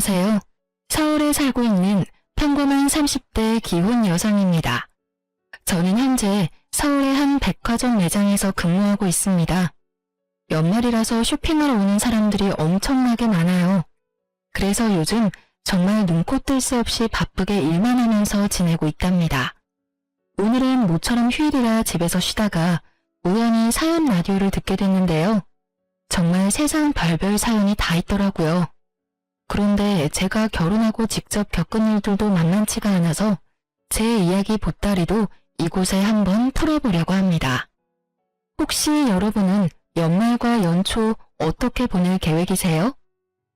안녕하세요. 서울에 살고 있는 평범한 30대 기혼 여성입니다. 저는 현재 서울의 한 백화점 매장에서 근무하고 있습니다. 연말이라서 쇼핑하러 오는 사람들이 엄청나게 많아요. 그래서 요즘 정말 눈코 뜰 새 없이 바쁘게 일만 하면서 지내고 있답니다. 오늘은 모처럼 휴일이라 집에서 쉬다가 우연히 사연 라디오를 듣게 됐는데요. 정말 세상 별별 사연이 다 있더라고요. 그런데 제가 결혼하고 직접 겪은 일들도 만만치가 않아서 제 이야기 보따리도 이곳에 한번 풀어보려고 합니다. 혹시 여러분은 연말과 연초 어떻게 보낼 계획이세요?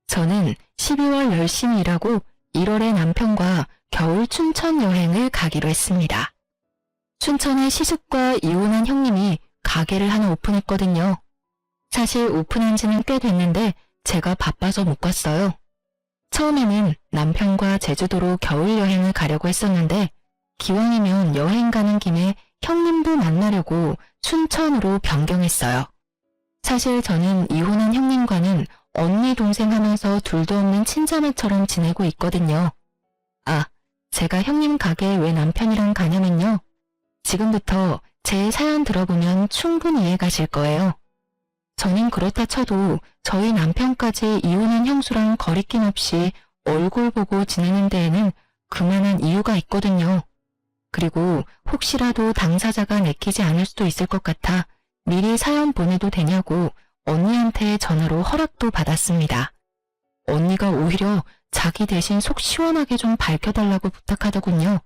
저는 12월 열심히 일하고 1월에 남편과 겨울 춘천 여행을 가기로 했습니다. 춘천에 시숙과 이혼한 형님이 가게를 하나 오픈했거든요. 사실 오픈한 지는 꽤 됐는데 제가 바빠서 못 갔어요. 처음에는 남편과 제주도로 겨울 여행을 가려고 했었는데 기왕이면 여행 가는 김에 형님도 만나려고 춘천으로 변경했어요. 사실 저는 이혼한 형님과는 언니 동생 하면서 둘도 없는 친자매처럼 지내고 있거든요. 아, 제가 형님 가게에 왜 남편이랑 가냐면요. 지금부터 제 사연 들어보면 충분히 이해 가실 거예요. 저는 그렇다 쳐도 저희 남편까지 이혼한 형수랑 거리낌 없이 얼굴 보고 지내는 데에는 그만한 이유가 있거든요. 그리고 혹시라도 당사자가 내키지 않을 수도 있을 것 같아 미리 사연 보내도 되냐고 언니한테 전화로 허락도 받았습니다. 언니가 오히려 자기 대신 속 시원하게 좀 밝혀달라고 부탁하더군요.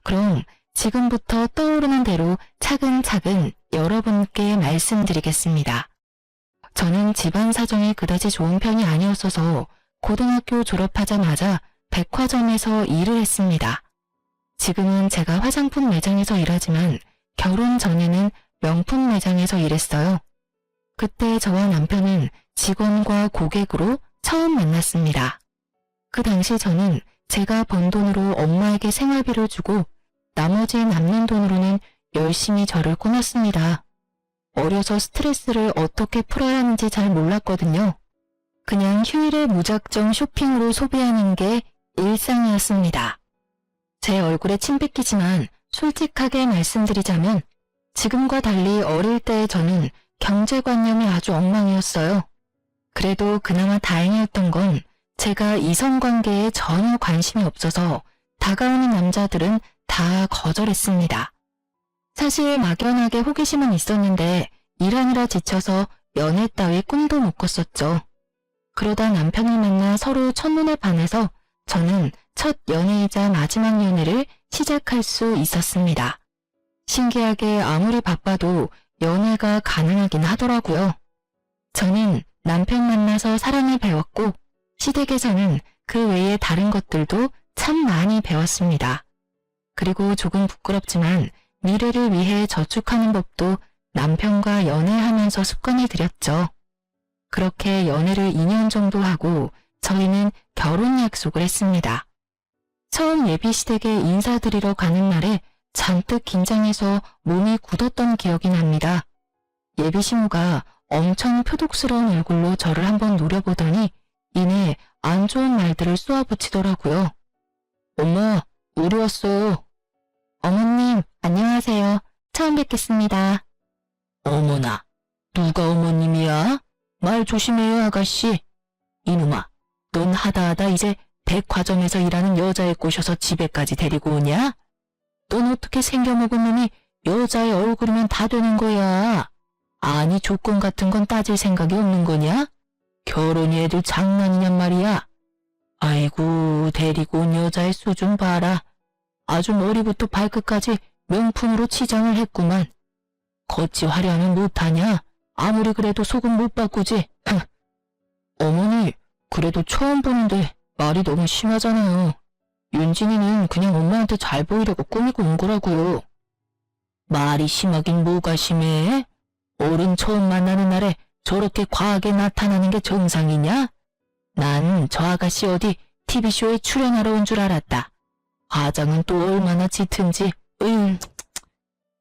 그럼 지금부터 떠오르는 대로 차근차근 여러분께 말씀드리겠습니다. 저는 집안 사정이 그다지 좋은 편이 아니었어서 고등학교 졸업하자마자 백화점에서 일을 했습니다. 지금은 제가 화장품 매장에서 일하지만 결혼 전에는 명품 매장에서 일했어요. 그때 저와 남편은 직원과 고객으로 처음 만났습니다. 그 당시 저는 제가 번 돈으로 엄마에게 생활비를 주고 나머지 남는 돈으로는 열심히 저를 꾸몄습니다. 어려서 스트레스를 어떻게 풀어야 하는지 잘 몰랐거든요. 그냥 휴일에 무작정 쇼핑으로 소비하는 게 일상이었습니다. 제 얼굴에 침 뱉기지만 솔직하게 말씀드리자면 지금과 달리 어릴 때의 저는 경제관념이 아주 엉망이었어요. 그래도 그나마 다행이었던 건 제가 이성관계에 전혀 관심이 없어서 다가오는 남자들은 다 거절했습니다. 사실 막연하게 호기심은 있었는데 일하느라 지쳐서 연애 따위 꿈도 못 꿨었죠. 그러다 남편을 만나 서로 첫눈에 반해서 저는 첫 연애이자 마지막 연애를 시작할 수 있었습니다. 신기하게 아무리 바빠도 연애가 가능하긴 하더라고요. 저는 남편 만나서 사랑을 배웠고 시댁에서는 그 외에 다른 것들도 참 많이 배웠습니다. 그리고 조금 부끄럽지만 미래를 위해 저축하는 법도 남편과 연애하면서 습관을 들였죠. 그렇게 연애를 2년 정도 하고 저희는 결혼 약속을 했습니다. 처음 예비시댁에 인사드리러 가는 날에 잔뜩 긴장해서 몸이 굳었던 기억이 납니다. 예비신부가 엄청 표독스러운 얼굴로 저를 한번 노려보더니 이내 안 좋은 말들을 쏘아붙이더라고요. 엄마, 우리 왔어. 어머님, 안녕하세요. 처음 뵙겠습니다. 어머나, 누가 어머님이야? 말 조심해요, 아가씨. 이놈아, 넌 하다하다 이제 백화점에서 일하는 여자애 꼬셔서 집에까지 데리고 오냐? 넌 어떻게 생겨먹은 놈이 여자의 얼굴이면 다 되는 거야? 아니 조건 같은 건 따질 생각이 없는 거냐? 결혼이 애들 장난이냔 말이야. 아이고 데리고 온 여자의 수준 봐라. 아주 머리부터 발끝까지 명품으로 치장을 했구만. 겉이 화려하면 못하냐? 아무리 그래도 속은 못 바꾸지. 어머니, 그래도 처음 보는데 말이 너무 심하잖아요. 윤진이는 그냥 엄마한테 잘 보이려고 꾸미고 온 거라고요. 말이 심하긴 뭐가 심해? 어른 처음 만나는 날에 저렇게 과하게 나타나는 게 정상이냐? 난 저 아가씨 어디 TV쇼에 출연하러 온 줄 알았다. 화장은 또 얼마나 짙은지.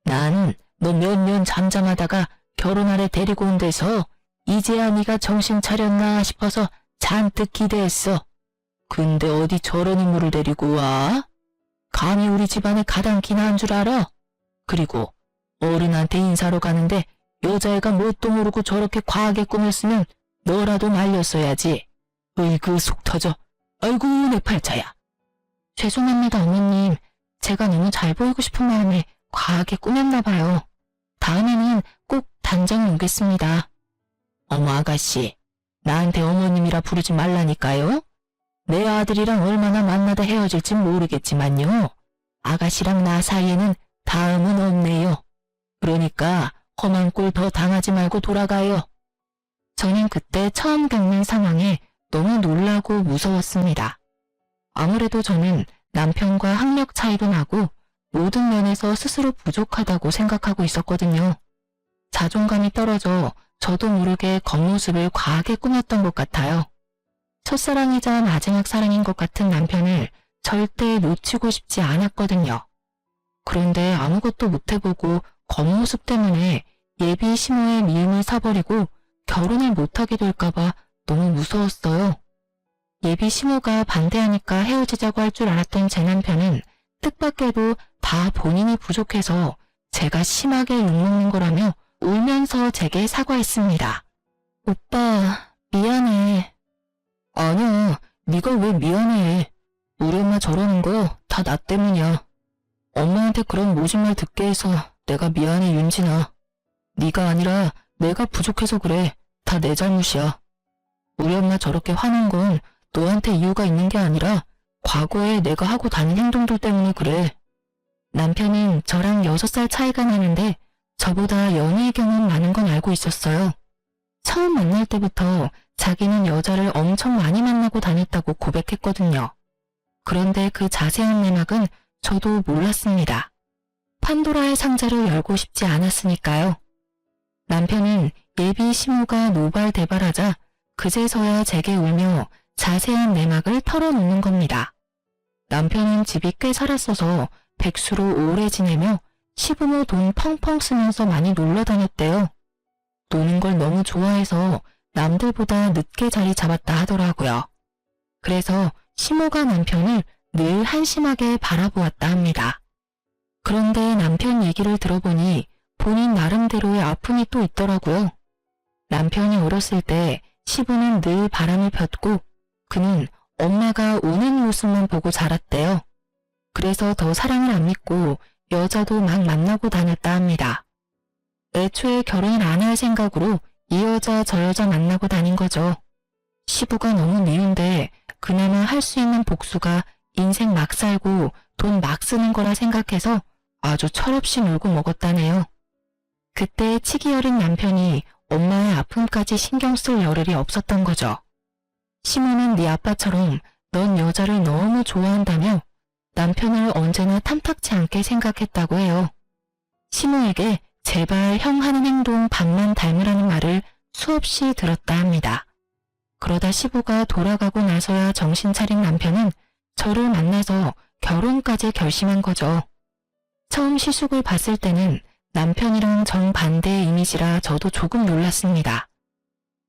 난 너 몇 년 잠잠하다가 결혼하래 데리고 온 데서 이제야 네가 정신 차렸나 싶어서 잔뜩 기대했어. 근데 어디 저런 인물을 데리고 와? 감히 우리 집안에 가당키나 한 줄 알아? 그리고 어른한테 인사로 가는데 여자애가 뭣도 모르고 저렇게 과하게 꾸몄으면 너라도 말렸어야지. 으이그 속 터져. 아이고 내 팔자야. 죄송합니다 어머님. 제가 너무 잘 보이고 싶은 마음에 과하게 꾸몄나 봐요. 다음에는 꼭 단정히 오겠습니다. 어머 아가씨, 나한테 어머님이라 부르지 말라니까요. 내 아들이랑 얼마나 만나다 헤어질진 모르겠지만요. 아가씨랑 나 사이에는 다음은 없네요. 그러니까 험한 꼴 더 당하지 말고 돌아가요. 저는 그때 처음 겪는 상황에 너무 놀라고 무서웠습니다. 아무래도 저는 남편과 학력 차이도 나고 모든 면에서 스스로 부족하다고 생각하고 있었거든요. 자존감이 떨어져 저도 모르게 겉모습을 과하게 꾸몄던 것 같아요. 첫사랑이자 마지막 사랑인 것 같은 남편을 절대 놓치고 싶지 않았거든요. 그런데 아무것도 못해보고 겉모습 때문에 예비 시모의 미움을 사버리고 결혼을 못하게 될까봐 너무 무서웠어요. 예비 시모가 반대하니까 헤어지자고 할 줄 알았던 제 남편은 뜻밖에도 다 본인이 부족해서 제가 심하게 욕먹는 거라며 울면서 제게 사과했습니다. 오빠, 미안해. 아니야, 네가 왜 미안해. 우리 엄마 저러는 거 다 나 때문이야. 엄마한테 그런 모진 말 듣게 해서 내가 미안해 윤진아. 네가 아니라 내가 부족해서 그래. 다 내 잘못이야. 우리 엄마 저렇게 화낸 건 너한테 이유가 있는 게 아니라 과거에 내가 하고 다닌 행동들 때문에 그래. 남편은 저랑 6살 차이가 나는데 저보다 연애의 경험 많은 건 알고 있었어요. 처음 만날 때부터 자기는 여자를 엄청 많이 만나고 다녔다고 고백했거든요. 그런데 그 자세한 내막은 저도 몰랐습니다. 판도라의 상자를 열고 싶지 않았으니까요. 남편은 예비 시모가 노발대발하자 그제서야 제게 울며 자세한 내막을 털어놓는 겁니다. 남편은 집이 꽤 살았어서 백수로 오래 지내며 시부모 돈 펑펑 쓰면서 많이 놀러 다녔대요. 노는 걸 너무 좋아해서 남들보다 늦게 자리 잡았다 하더라고요. 그래서 시모가 남편을 늘 한심하게 바라보았다 합니다. 그런데 남편 얘기를 들어보니 본인 나름대로의 아픔이 또 있더라고요. 남편이 어렸을 때 시부는 늘 바람을 폈고 그는 엄마가 우는 모습만 보고 자랐대요. 그래서 더 사랑을 안 믿고 여자도 막 만나고 다녔다 합니다. 애초에 결혼을 안 할 생각으로 이 여자 저 여자 만나고 다닌 거죠. 시부가 너무 미운데 그나마 할 수 있는 복수가 인생 막 살고 돈 막 쓰는 거라 생각해서 아주 철없이 놀고 먹었다네요. 그때 치기 어린 남편이 엄마의 아픔까지 신경 쓸 여를이 없었던 거죠. 시모는 네 아빠처럼 넌 여자를 너무 좋아한다며 남편을 언제나 탐탁치 않게 생각했다고 해요. 시모에게 제발 형 하는 행동 반만 닮으라는 말을 수없이 들었다 합니다. 그러다 시부가 돌아가고 나서야 정신 차린 남편은 저를 만나서 결혼까지 결심한 거죠. 처음 시숙을 봤을 때는 남편이랑 정반대의 이미지라 저도 조금 놀랐습니다.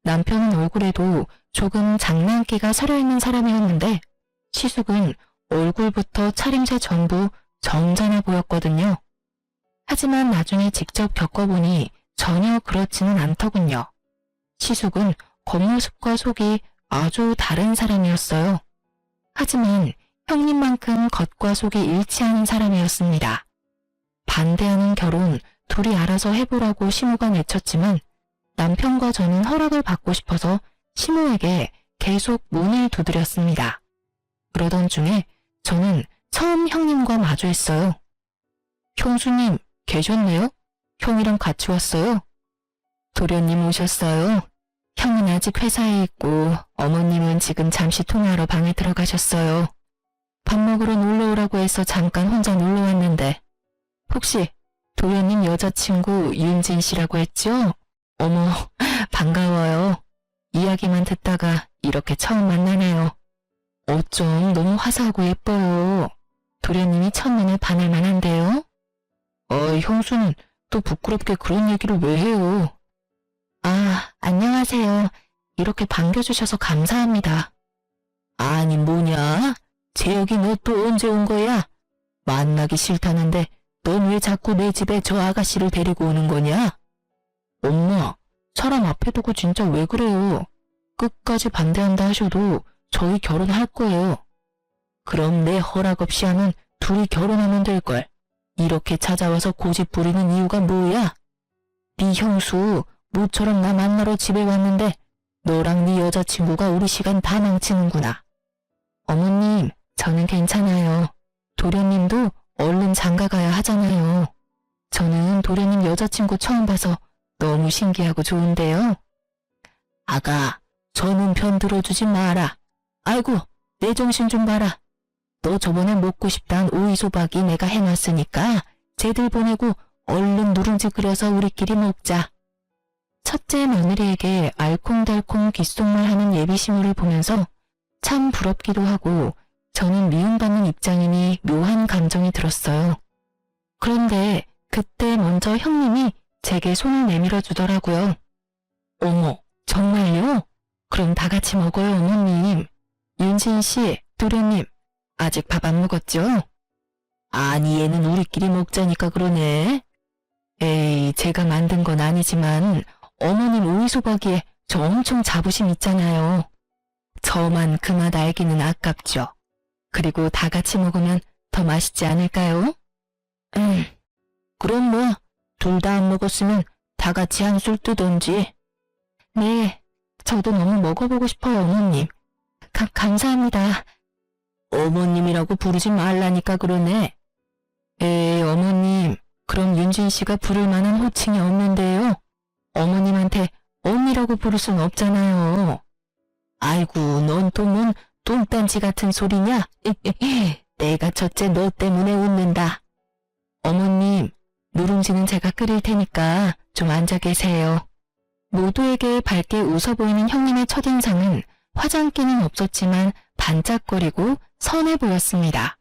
남편은 얼굴에도 조금 장난기가 서려있는 사람이었는데 시숙은 얼굴부터 차림새 전부 점잖아 보였거든요. 하지만 나중에 직접 겪어보니 전혀 그렇지는 않더군요. 시숙은 겉모습과 속이 아주 다른 사람이었어요. 하지만 형님만큼 겉과 속이 일치하는 사람이었습니다. 반대하는 결혼 둘이 알아서 해보라고 시모가 내쳤지만 남편과 저는 허락을 받고 싶어서 시모에게 계속 문을 두드렸습니다. 그러던 중에 저는 처음 형님과 마주했어요. 형수님 계셨네요? 형이랑 같이 왔어요? 도련님 오셨어요? 형은 아직 회사에 있고 어머님은 지금 잠시 통화하러 방에 들어가셨어요. 밥 먹으러 놀러 오라고 해서 잠깐 혼자 놀러 왔는데 혹시 도련님 여자친구 윤진 씨라고 했죠? 어머, 반가워요. 이야기만 듣다가 이렇게 처음 만나네요. 어쩜 너무 화사하고 예뻐요. 도련님이 첫눈에 반할 만한데요? 형수는 또 부끄럽게 그런 얘기를 왜 해요? 아, 안녕하세요. 이렇게 반겨주셔서 감사합니다. 아니 뭐냐, 여기 너 또 언제 온 거야? 만나기 싫다는데 넌 왜 자꾸 내 집에 저 아가씨를 데리고 오는 거냐? 엄마, 사람 앞에 두고 진짜 왜 그래요? 끝까지 반대한다 하셔도 저희 결혼할 거예요. 그럼 내 허락 없이 하면 둘이 결혼하면 될걸. 이렇게 찾아와서 고집 부리는 이유가 뭐야? 네 형수 모처럼 나 만나러 집에 왔는데 너랑 네 여자친구가 우리 시간 다 망치는구나. 어머님, 저는 괜찮아요. 도련님도 얼른 장가가야 하잖아요. 저는 도련님 여자친구 처음 봐서 너무 신기하고 좋은데요. 아가, 저는 편 들어주지 마라. 아이고, 내 정신 좀 봐라. 너 저번에 먹고 싶단 오이소박이 내가 해놨으니까 쟤들 보내고 얼른 누룽지 끓여서 우리끼리 먹자. 첫째 며느리에게 알콩달콩 귓속말하는 예비시무를 보면서 참 부럽기도 하고 저는 미움받는 입장이니 묘한 감정이 들었어요. 그런데 그때 먼저 형님이 제게 손을 내밀어 주더라고요. 어머, 정말요? 그럼 다 같이 먹어요, 어머님. 윤진 씨, 도련님, 아직 밥 안 먹었죠? 아니, 얘는 우리끼리 먹자니까 그러네. 에이, 제가 만든 건 아니지만 어머님 오이소박이에 저 엄청 자부심 있잖아요. 저만 그 맛 알기는 아깝죠. 그리고 다 같이 먹으면 더 맛있지 않을까요? 그럼 뭐, 둘 다 안 먹었으면 다 같이 한술 뜨던지. 네, 저도 너무 먹어보고 싶어요, 어머님. 감사합니다. 어머님이라고 부르지 말라니까 그러네. 에이, 어머님, 그럼 윤진 씨가 부를 만한 호칭이 없는데요. 어머님한테 언니라고 부를 순 없잖아요. 아이고, 넌 또 뭔 똥단지 같은 소리냐? 내가 첫째 너 때문에 웃는다. 어머님, 누룽지는 제가 끓일 테니까 좀 앉아 계세요. 모두에게 밝게 웃어 보이는 형님의 첫인상은 화장기는 없었지만 반짝거리고 선해 보였습니다.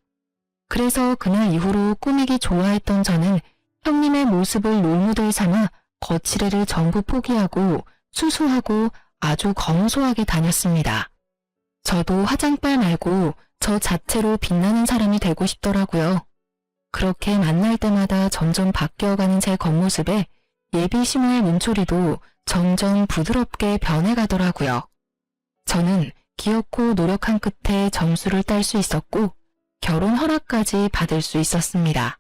그래서 그날 이후로 꾸미기 좋아했던 저는 형님의 모습을 롤모델 삼아 거칠애를 전부 포기하고 수수하고 아주 검소하게 다녔습니다. 저도 화장빨 말고 저 자체로 빛나는 사람이 되고 싶더라고요. 그렇게 만날 때마다 점점 바뀌어가는 제 겉모습에 예비 시모의 문초리도 점점 부드럽게 변해가더라고요. 저는 기어코 노력한 끝에 점수를 딸 수 있었고 결혼 허락까지 받을 수 있었습니다.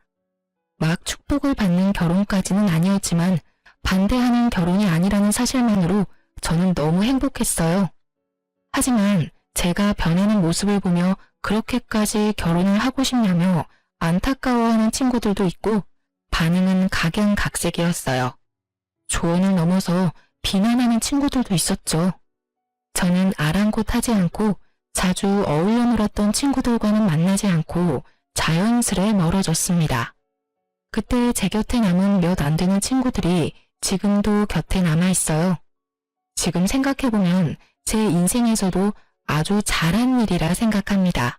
막 축복을 받는 결혼까지는 아니었지만 반대하는 결혼이 아니라는 사실만으로 저는 너무 행복했어요. 하지만 제가 변하는 모습을 보며 그렇게까지 결혼을 하고 싶냐며 안타까워하는 친구들도 있고 반응은 각양각색이었어요. 조언을 넘어서 비난하는 친구들도 있었죠. 저는 아랑곳하지 않고 자주 어울려 놀았던 친구들과는 만나지 않고 자연스레 멀어졌습니다. 그때 제 곁에 남은 몇 안 되는 친구들이 지금도 곁에 남아있어요. 지금 생각해보면 제 인생에서도 아주 잘한 일이라 생각합니다.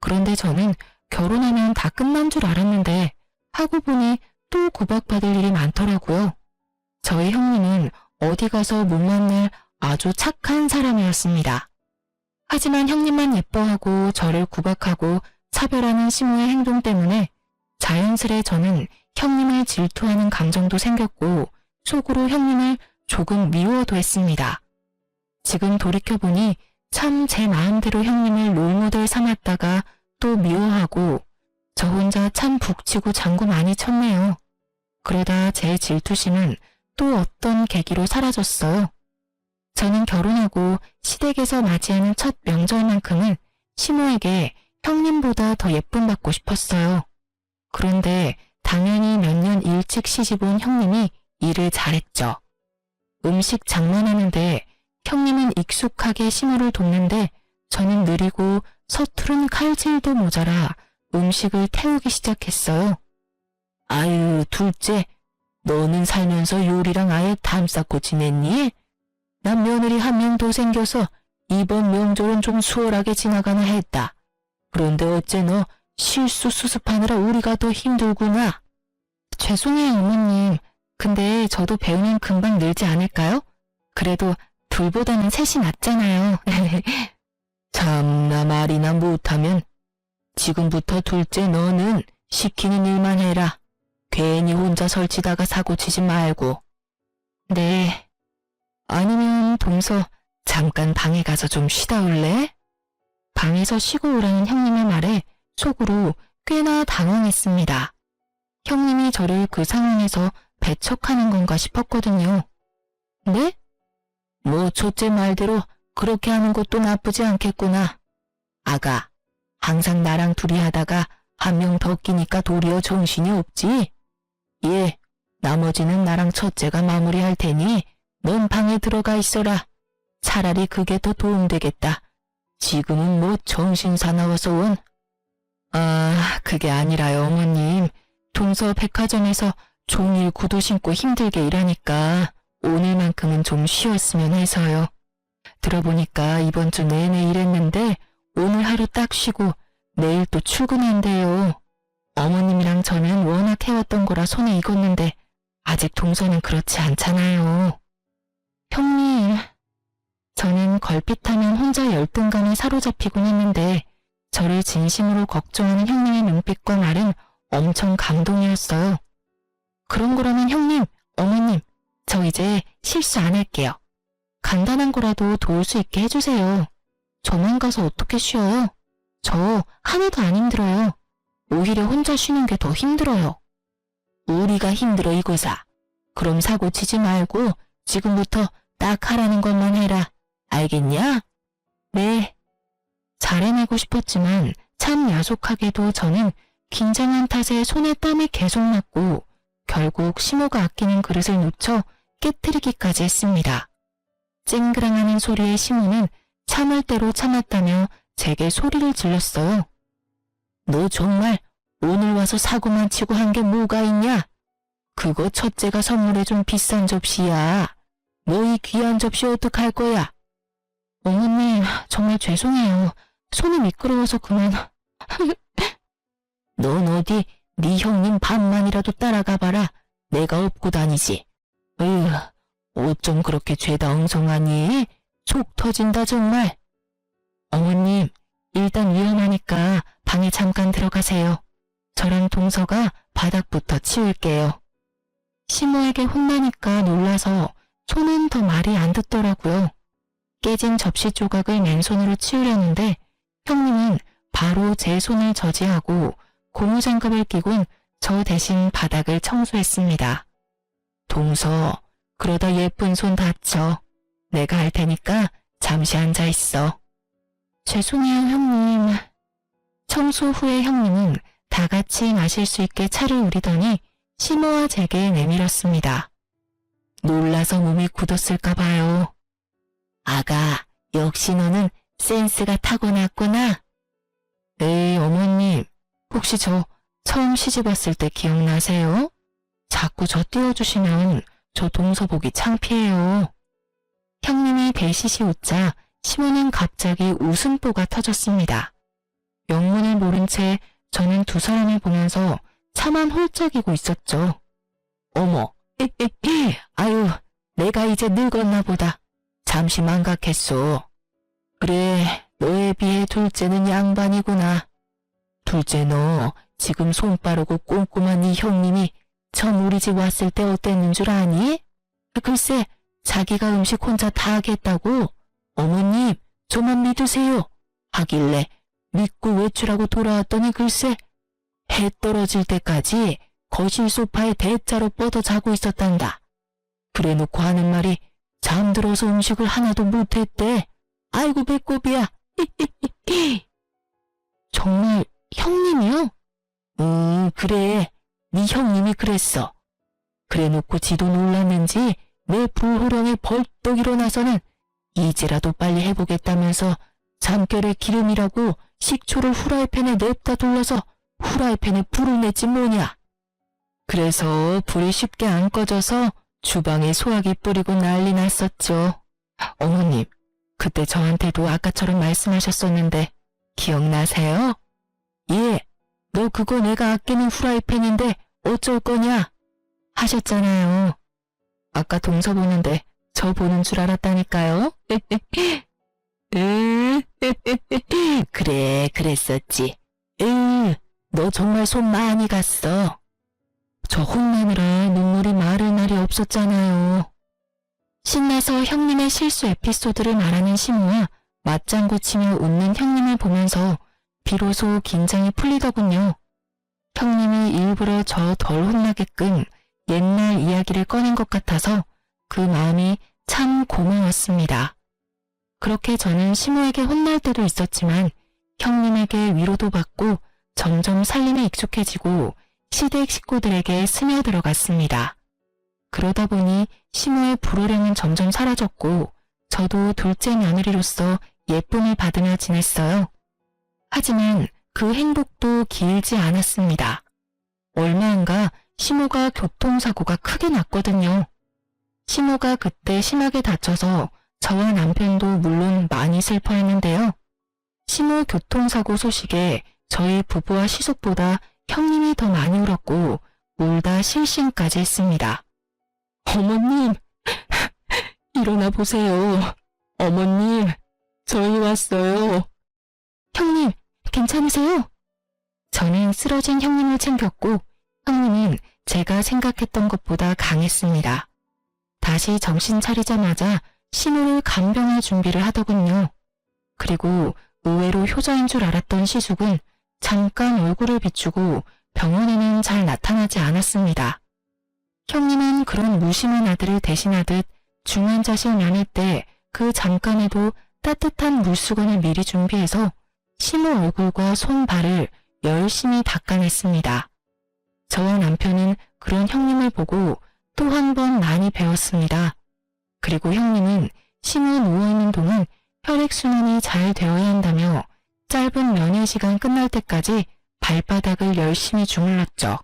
그런데 저는 결혼하면 다 끝난 줄 알았는데 하고 보니 또 구박받을 일이 많더라고요. 저희 형님은 어디 가서 못 만날 아주 착한 사람이었습니다. 하지만 형님만 예뻐하고 저를 구박하고 차별하는 시모의 행동 때문에 자연스레 저는 형님을 질투하는 감정도 생겼고 속으로 형님을 조금 미워도 했습니다. 지금 돌이켜보니 참 제 마음대로 형님을 롤모델 삼았다가 또 미워하고 저 혼자 참 북치고 장구 많이 쳤네요. 그러다 제 질투심은 또 어떤 계기로 사라졌어요. 저는 결혼하고 시댁에서 맞이하는 첫 명절만큼은 시모에게 형님보다 더 예쁨 받고 싶었어요. 그런데 당연히 몇 년 일찍 시집 온 형님이 일을 잘했죠. 음식 장만하는데 형님은 익숙하게 시모를 돕는데 저는 느리고 서투른 칼질도 모자라 음식을 태우기 시작했어요. 아유, 둘째, 너는 살면서 요리랑 아예 담 쌓고 지냈니? 난 며느리 한 명 더 생겨서 이번 명절은 좀 수월하게 지나가나 했다. 그런데 어째 너 실수 수습하느라 우리가 더 힘들구나. 죄송해요, 어머님. 근데 저도 배우면 금방 늘지 않을까요? 그래도 둘보다는 셋이 낫잖아요. 참나 말이나 못하면 지금부터 둘째 너는 시키는 일만 해라. 괜히 혼자 설치다가 사고 치지 말고. 네. 아니면 동서 잠깐 방에 가서 좀 쉬다 올래? 방에서 쉬고 오라는 형님의 말에 속으로 꽤나 당황했습니다. 형님이 저를 그 상황에서 배척하는 건가 싶었거든요. 네? 뭐 첫째 말대로 그렇게 하는 것도 나쁘지 않겠구나. 아가, 항상 나랑 둘이 하다가 한 명 더 끼니까 도리어 정신이 없지? 예, 나머지는 나랑 첫째가 마무리할 테니 넌 방에 들어가 있어라. 차라리 그게 더 도움되겠다. 지금은 뭐 정신 사나워서 원. 아, 그게 아니라요, 어머님. 동서 백화점에서 종일 구두 신고 힘들게 일하니까 오늘만큼은 좀 쉬었으면 해서요. 들어보니까 이번 주 내내 일했는데 오늘 하루 딱 쉬고 내일 또 출근한대요. 어머님이랑 저는 워낙 해왔던 거라 손에 익었는데 아직 동서는 그렇지 않잖아요. 형님, 저는 걸핏하면 혼자 열등감에 사로잡히곤 했는데 저를 진심으로 걱정하는 형님의 눈빛과 말은 엄청 감동이었어요. 그런 거라면 형님, 어머님, 저 이제 실수 안 할게요. 간단한 거라도 도울 수 있게 해주세요. 저만 가서 어떻게 쉬어요? 저 하나도 안 힘들어요. 오히려 혼자 쉬는 게 더 힘들어요. 우리가 힘들어 이거사. 그럼 사고 치지 말고 지금부터 딱 하라는 것만 해라. 알겠냐? 네. 잘해내고 싶었지만 참 야속하게도 저는 긴장한 탓에 손에 땀이 계속 났고 결국 시모가 아끼는 그릇을 놓쳐 깨트리기까지 했습니다. 쨍그랑하는 소리에 시모는 참을 대로 참았다며 제게 소리를 질렀어요. 너 정말 오늘 와서 사고만 치고 한 게 뭐가 있냐? 그거 첫째가 선물해준 비싼 접시야. 너 이 귀한 접시 어떡할 거야? 어머님, 정말 죄송해요. 손이 미끄러워서 그만. 넌 어디 네 형님 반만이라도 따라가 봐라. 내가 업고 다니지. 으, 어쩜 그렇게 죄다 엉성하니? 속 터진다 정말. 어머님, 일단 위험하니까 방에 잠깐 들어가세요. 저랑 동서가 바닥부터 치울게요. 시모에게 혼나니까 놀라서 손은 더 말이 안 듣더라고요. 깨진 접시 조각을 맨손으로 치우려는데 형님은 바로 제 손을 저지하고 고무장갑을 끼곤 저 대신 바닥을 청소했습니다. 동서, 그러다 예쁜 손 다쳐. 내가 할 테니까 잠시 앉아 있어. 죄송해요, 형님. 청소 후에 형님은 다 같이 마실 수 있게 차를 우리더니 시모와 제게 내밀었습니다. 놀라서 몸이 굳었을까 봐요. 아가, 역시 너는 센스가 타고났구나. 에이, 어머님, 혹시 저 처음 시집 왔을 때 기억나세요? 자꾸 저 띄워주시면 저 동서 보기 창피해요. 형님이 배시시 웃자 시모는 갑자기 웃음보가 터졌습니다. 영문을 모른 채 저는 두 사람을 보면서 차만 홀짝이고 있었죠. 어머, 아유, 내가 이제 늙었나 보다. 잠시 망각했어. 그래, 너에 비해 둘째는 양반이구나. 둘째 너 지금 손 빠르고 꼼꼼한 이 형님이 처음 우리 집 왔을 때 어땠는 줄 아니? 글쎄, 자기가 음식 혼자 다 하겠다고. 어머님, 저만 믿으세요. 하길래 믿고 외출하고 돌아왔더니 글쎄, 해 떨어질 때까지 거실 소파에 대자로 뻗어 자고 있었단다. 그래놓고 하는 말이 잠들어서 음식을 하나도 못했대. 아이고 배꼽이야. 정말 형님이요? 그래. 네 형님이 그랬어. 그래놓고 지도 놀랐는지 내 불호령에 벌떡 일어나서는 이제라도 빨리 해보겠다면서 잠결에 기름이라고 식초를 후라이팬에 냅다 돌려서 후라이팬에 불을 냈지 뭐냐. 그래서 불이 쉽게 안 꺼져서 주방에 소화기 뿌리고 난리 났었죠. 어머님, 그때 저한테도 아까처럼 말씀하셨었는데 기억나세요? 예, 너 그거 내가 아끼는 후라이팬인데 어쩔 거냐? 하셨잖아요. 아까 동서 보는데 저 보는 줄 알았다니까요. 그래, 그랬었지. 너 정말 손 많이 갔어. 저 혼내느라 눈물이 마를 날이 없었잖아요. 신나서 형님의 실수 에피소드를 말하는 시모와 맞장구 치며 웃는 형님을 보면서 비로소 긴장이 풀리더군요. 형님이 일부러 저 덜 혼나게끔 옛날 이야기를 꺼낸 것 같아서 그 마음이 참 고마웠습니다. 그렇게 저는 시모에게 혼날 때도 있었지만 형님에게 위로도 받고 점점 살림에 익숙해지고 시댁 식구들에게 스며들어갔습니다. 그러다 보니 시모의 불호령은 점점 사라졌고 저도 둘째 며느리로서 예쁨을 받으며 지냈어요. 하지만 그 행복도 길지 않았습니다. 얼마 안가 시모가 교통사고가 크게 났거든요. 시모가 그때 심하게 다쳐서 저와 남편도 물론 많이 슬퍼했는데요. 시모 교통사고 소식에 저희 부부와 시숙보다 형님이 더 많이 울었고 울다 실신까지 했습니다. 어머님, 일어나 보세요. 어머님, 저희 왔어요. 형님, 괜찮으세요? 저는 쓰러진 형님을 챙겼고 형님은 제가 생각했던 것보다 강했습니다. 다시 정신 차리자마자 시모를 간병할 준비를 하더군요. 그리고 의외로 효자인 줄 알았던 시숙은 잠깐 얼굴을 비추고 병원에는 잘 나타나지 않았습니다. 형님은 그런 무심한 아들을 대신하듯 중환자실 면회 때 그 잠깐에도 따뜻한 물수건을 미리 준비해서 시모 얼굴과 손, 발을 열심히 닦아냈습니다. 저와 남편은 그런 형님을 보고 또 한 번 많이 배웠습니다. 그리고 형님은 시모 누워있는 동안 혈액순환이 잘 되어야 한다며 짧은 면회 시간 끝날 때까지 발바닥을 열심히 주물렀죠.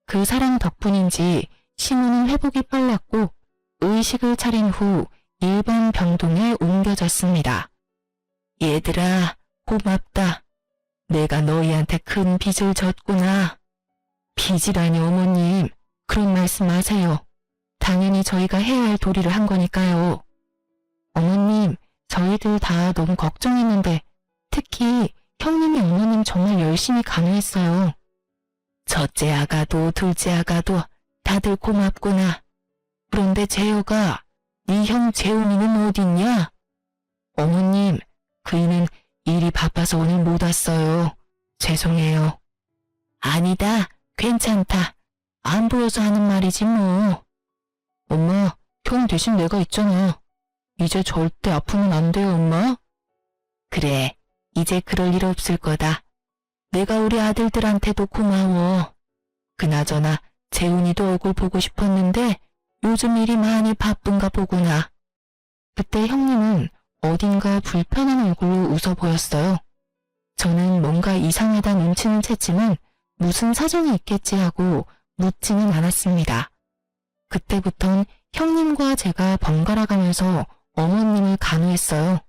그 사랑 덕분인지 시모는 회복이 빨랐고 의식을 차린 후 일반 병동에 옮겨졌습니다. 얘들아, 고맙다. 내가 너희한테 큰 빚을 졌구나. 빚이라니 어머님, 그런 말씀 마세요. 당연히 저희가 해야 할 도리를 한 거니까요. 어머님, 저희들 다 너무 걱정했는데 특히 형님이 어머님 정말 열심히 간호했어요. 첫째 아가도 둘째 아가도 다들 고맙구나. 그런데 재호가, 네 형 재훈이는 어딨냐? 어머님, 그이는 일이 바빠서 오늘 못 왔어요. 죄송해요. 아니다, 괜찮다. 안 보여서 하는 말이지 뭐. 엄마, 형 대신 내가 있잖아. 이제 절대 아프면 안 돼요, 엄마? 그래, 이제 그럴 일 없을 거다. 내가 우리 아들들한테도 고마워. 그나저나 재훈이도 얼굴 보고 싶었는데 요즘 일이 많이 바쁜가 보구나. 그때 형님은 어딘가 불편한 얼굴로 웃어 보였어요. 저는 뭔가 이상하다 눈치는 챘지만 무슨 사정이 있겠지 하고 묻지는 않았습니다. 그때부턴 형님과 제가 번갈아 가면서 어머님을 간호했어요.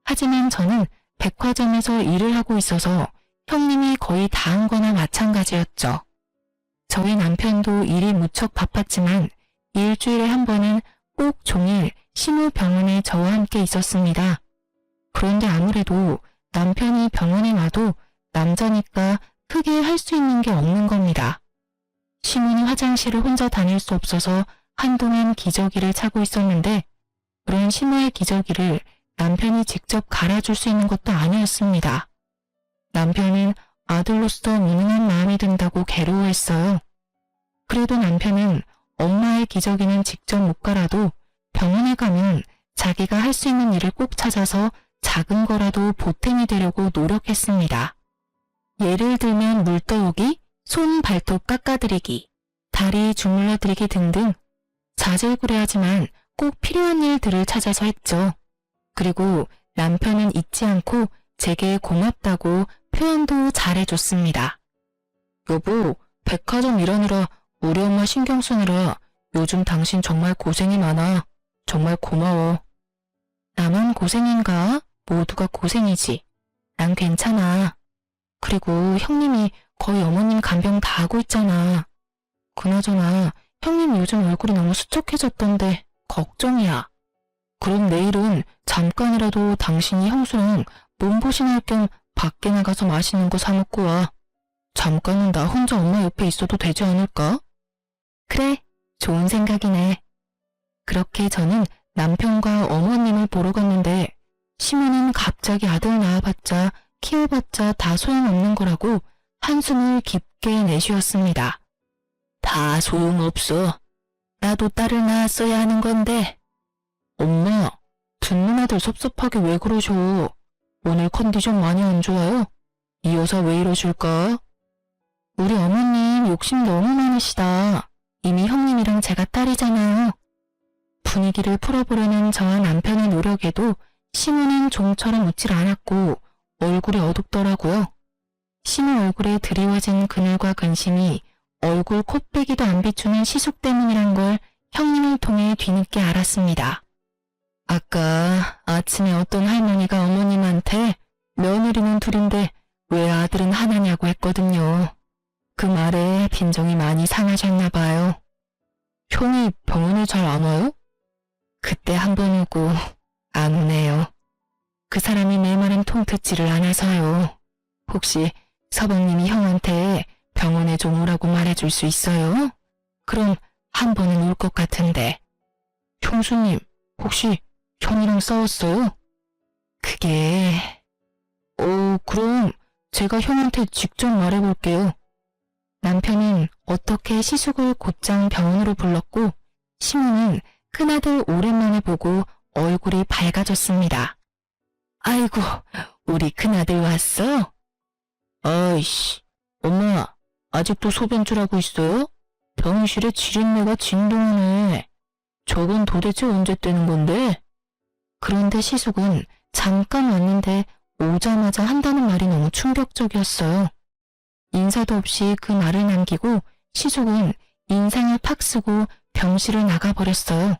하지만 저는 백화점에서 일을 하고 있어서 형님이 거의 다 한 거나 마찬가지였죠. 저희 남편도 일이 무척 바빴지만 일주일에 한 번은 꼭 종일 시모 병원에 저와 함께 있었습니다. 그런데 아무래도 남편이 병원에 와도 남자니까 크게 할 수 있는 게 없는 겁니다. 시모는 화장실을 혼자 다닐 수 없어서 한동안 기저귀를 차고 있었는데 그런 시모의 기저귀를 남편이 직접 갈아줄 수 있는 것도 아니었습니다. 남편은 아들로서 무능한 마음이 든다고 괴로워했어요. 그래도 남편은 엄마의 기저귀는 직접 못 갈아도 병원에 가면 자기가 할 수 있는 일을 꼭 찾아서 작은 거라도 보탬이 되려고 노력했습니다. 예를 들면 물 떠오기, 손 발톱 깎아드리기, 다리 주물러드리기 등등 자질구레하지만 꼭 필요한 일들을 찾아서 했죠. 그리고 남편은 잊지 않고 제게 고맙다고 표현도 잘해줬습니다. 여보, 백화점 일하느라 우리 엄마 신경 쓰느라 요즘 당신 정말 고생이 많아. 정말 고마워. 나만 고생인가? 모두가 고생이지. 난 괜찮아. 그리고 형님이 거의 어머님 간병 다 하고 있잖아. 그나저나 형님 요즘 얼굴이 너무 수척해졌던데 걱정이야. 그럼 내일은 잠깐이라도 당신이 형수랑 몸보신할 겸 밖에 나가서 맛있는 거 사 먹고 와. 잠깐은 나 혼자 엄마 옆에 있어도 되지 않을까? 그래, 좋은 생각이네. 그렇게 저는 남편과 어머님을 보러 갔는데 시모는 갑자기 아들 낳아봤자 키워봤자 다 소용없는 거라고 한숨을 깊게 내쉬었습니다. 다 소용없어. 나도 딸을 낳았어야 하는 건데. 엄마, 듣는 아들 섭섭하게 왜 그러셔? 오늘 컨디션 많이 안 좋아요? 이 여사 왜 이러실까? 우리 어머님 욕심 너무 많으시다. 이미 형님이랑 제가 딸이잖아요. 분위기를 풀어보려는 저와 남편의 노력에도 시모는 좀처럼 웃질 않았고 얼굴이 어둡더라고요. 시모 얼굴에 드리워진 그늘과 근심이 얼굴 콧배기도 안 비추는 시숙 때문이란 걸 형님을 통해 뒤늦게 알았습니다. 아까 아침에 어떤 할머니가 어머님한테 며느리는 둘인데 왜 아들은 하나냐고 했거든요. 그 말에 빈정이 많이 상하셨나 봐요. 형이 병원에 잘 안 와요? 그때 한 번 오고 안 오네요. 그 사람이 내 말은 통듣지를 않아서요. 혹시 서방님이 형한테 병원에 좀 오라고 말해줄 수 있어요? 그럼 한 번은 올 것 같은데. 형수님, 혹시 형이랑 싸웠어요? 그게... 그럼 제가 형한테 직접 말해볼게요. 남편은 어떻게 시숙을 곧장 병원으로 불렀고 시모는 큰아들 오랜만에 보고 얼굴이 밝아졌습니다. 아이고, 우리 큰아들 왔어? 아이씨, 엄마, 아직도 소변줄하고 있어요? 병실에 지린내가 진동이네. 저건 도대체 언제 떼는 건데? 그런데 시숙은 잠깐 왔는데 오자마자 한다는 말이 너무 충격적이었어요. 인사도 없이 그 말을 남기고 시숙은 인상을 팍 쓰고 병실을 나가버렸어요.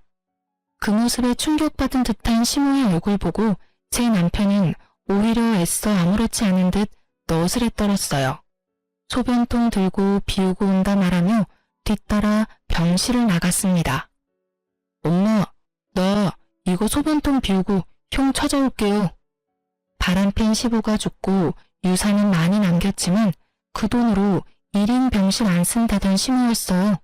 그 모습에 충격받은 듯한 시모의 얼굴 보고 제 남편은 오히려 애써 아무렇지 않은 듯 너스레 떨었어요. 소변통 들고 비우고 온다 말하며 뒤따라 병실을 나갔습니다. 엄마, 나 이거 소변통 비우고 형 찾아올게요. 바람핀 시부가 죽고 유산은 많이 남겼지만 그 돈으로 1인 병실 안 쓴다던 시모였어요.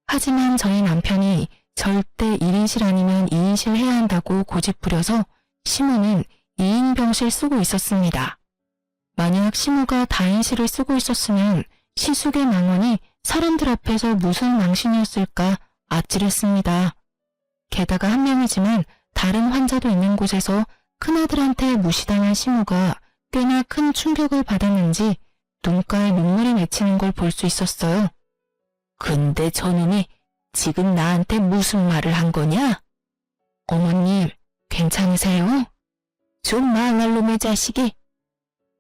하지만 저희 남편이 절대 1인실 아니면 2인실 해야 한다고 고집부려서 시모는 2인 병실 쓰고 있었습니다. 만약 시모가 다인실을 쓰고 있었으면 시숙의 망언이 사람들 앞에서 무슨 망신이었을까 아찔했습니다. 게다가 한 명이지만 다른 환자도 있는 곳에서 큰아들한테 무시당한 시모가 꽤나 큰 충격을 받았는지 눈가에 눈물이 맺히는 걸 볼 수 있었어요. 근데 저놈이 지금 나한테 무슨 말을 한 거냐? 어머님, 괜찮으세요? 좀 망할 놈의 자식이.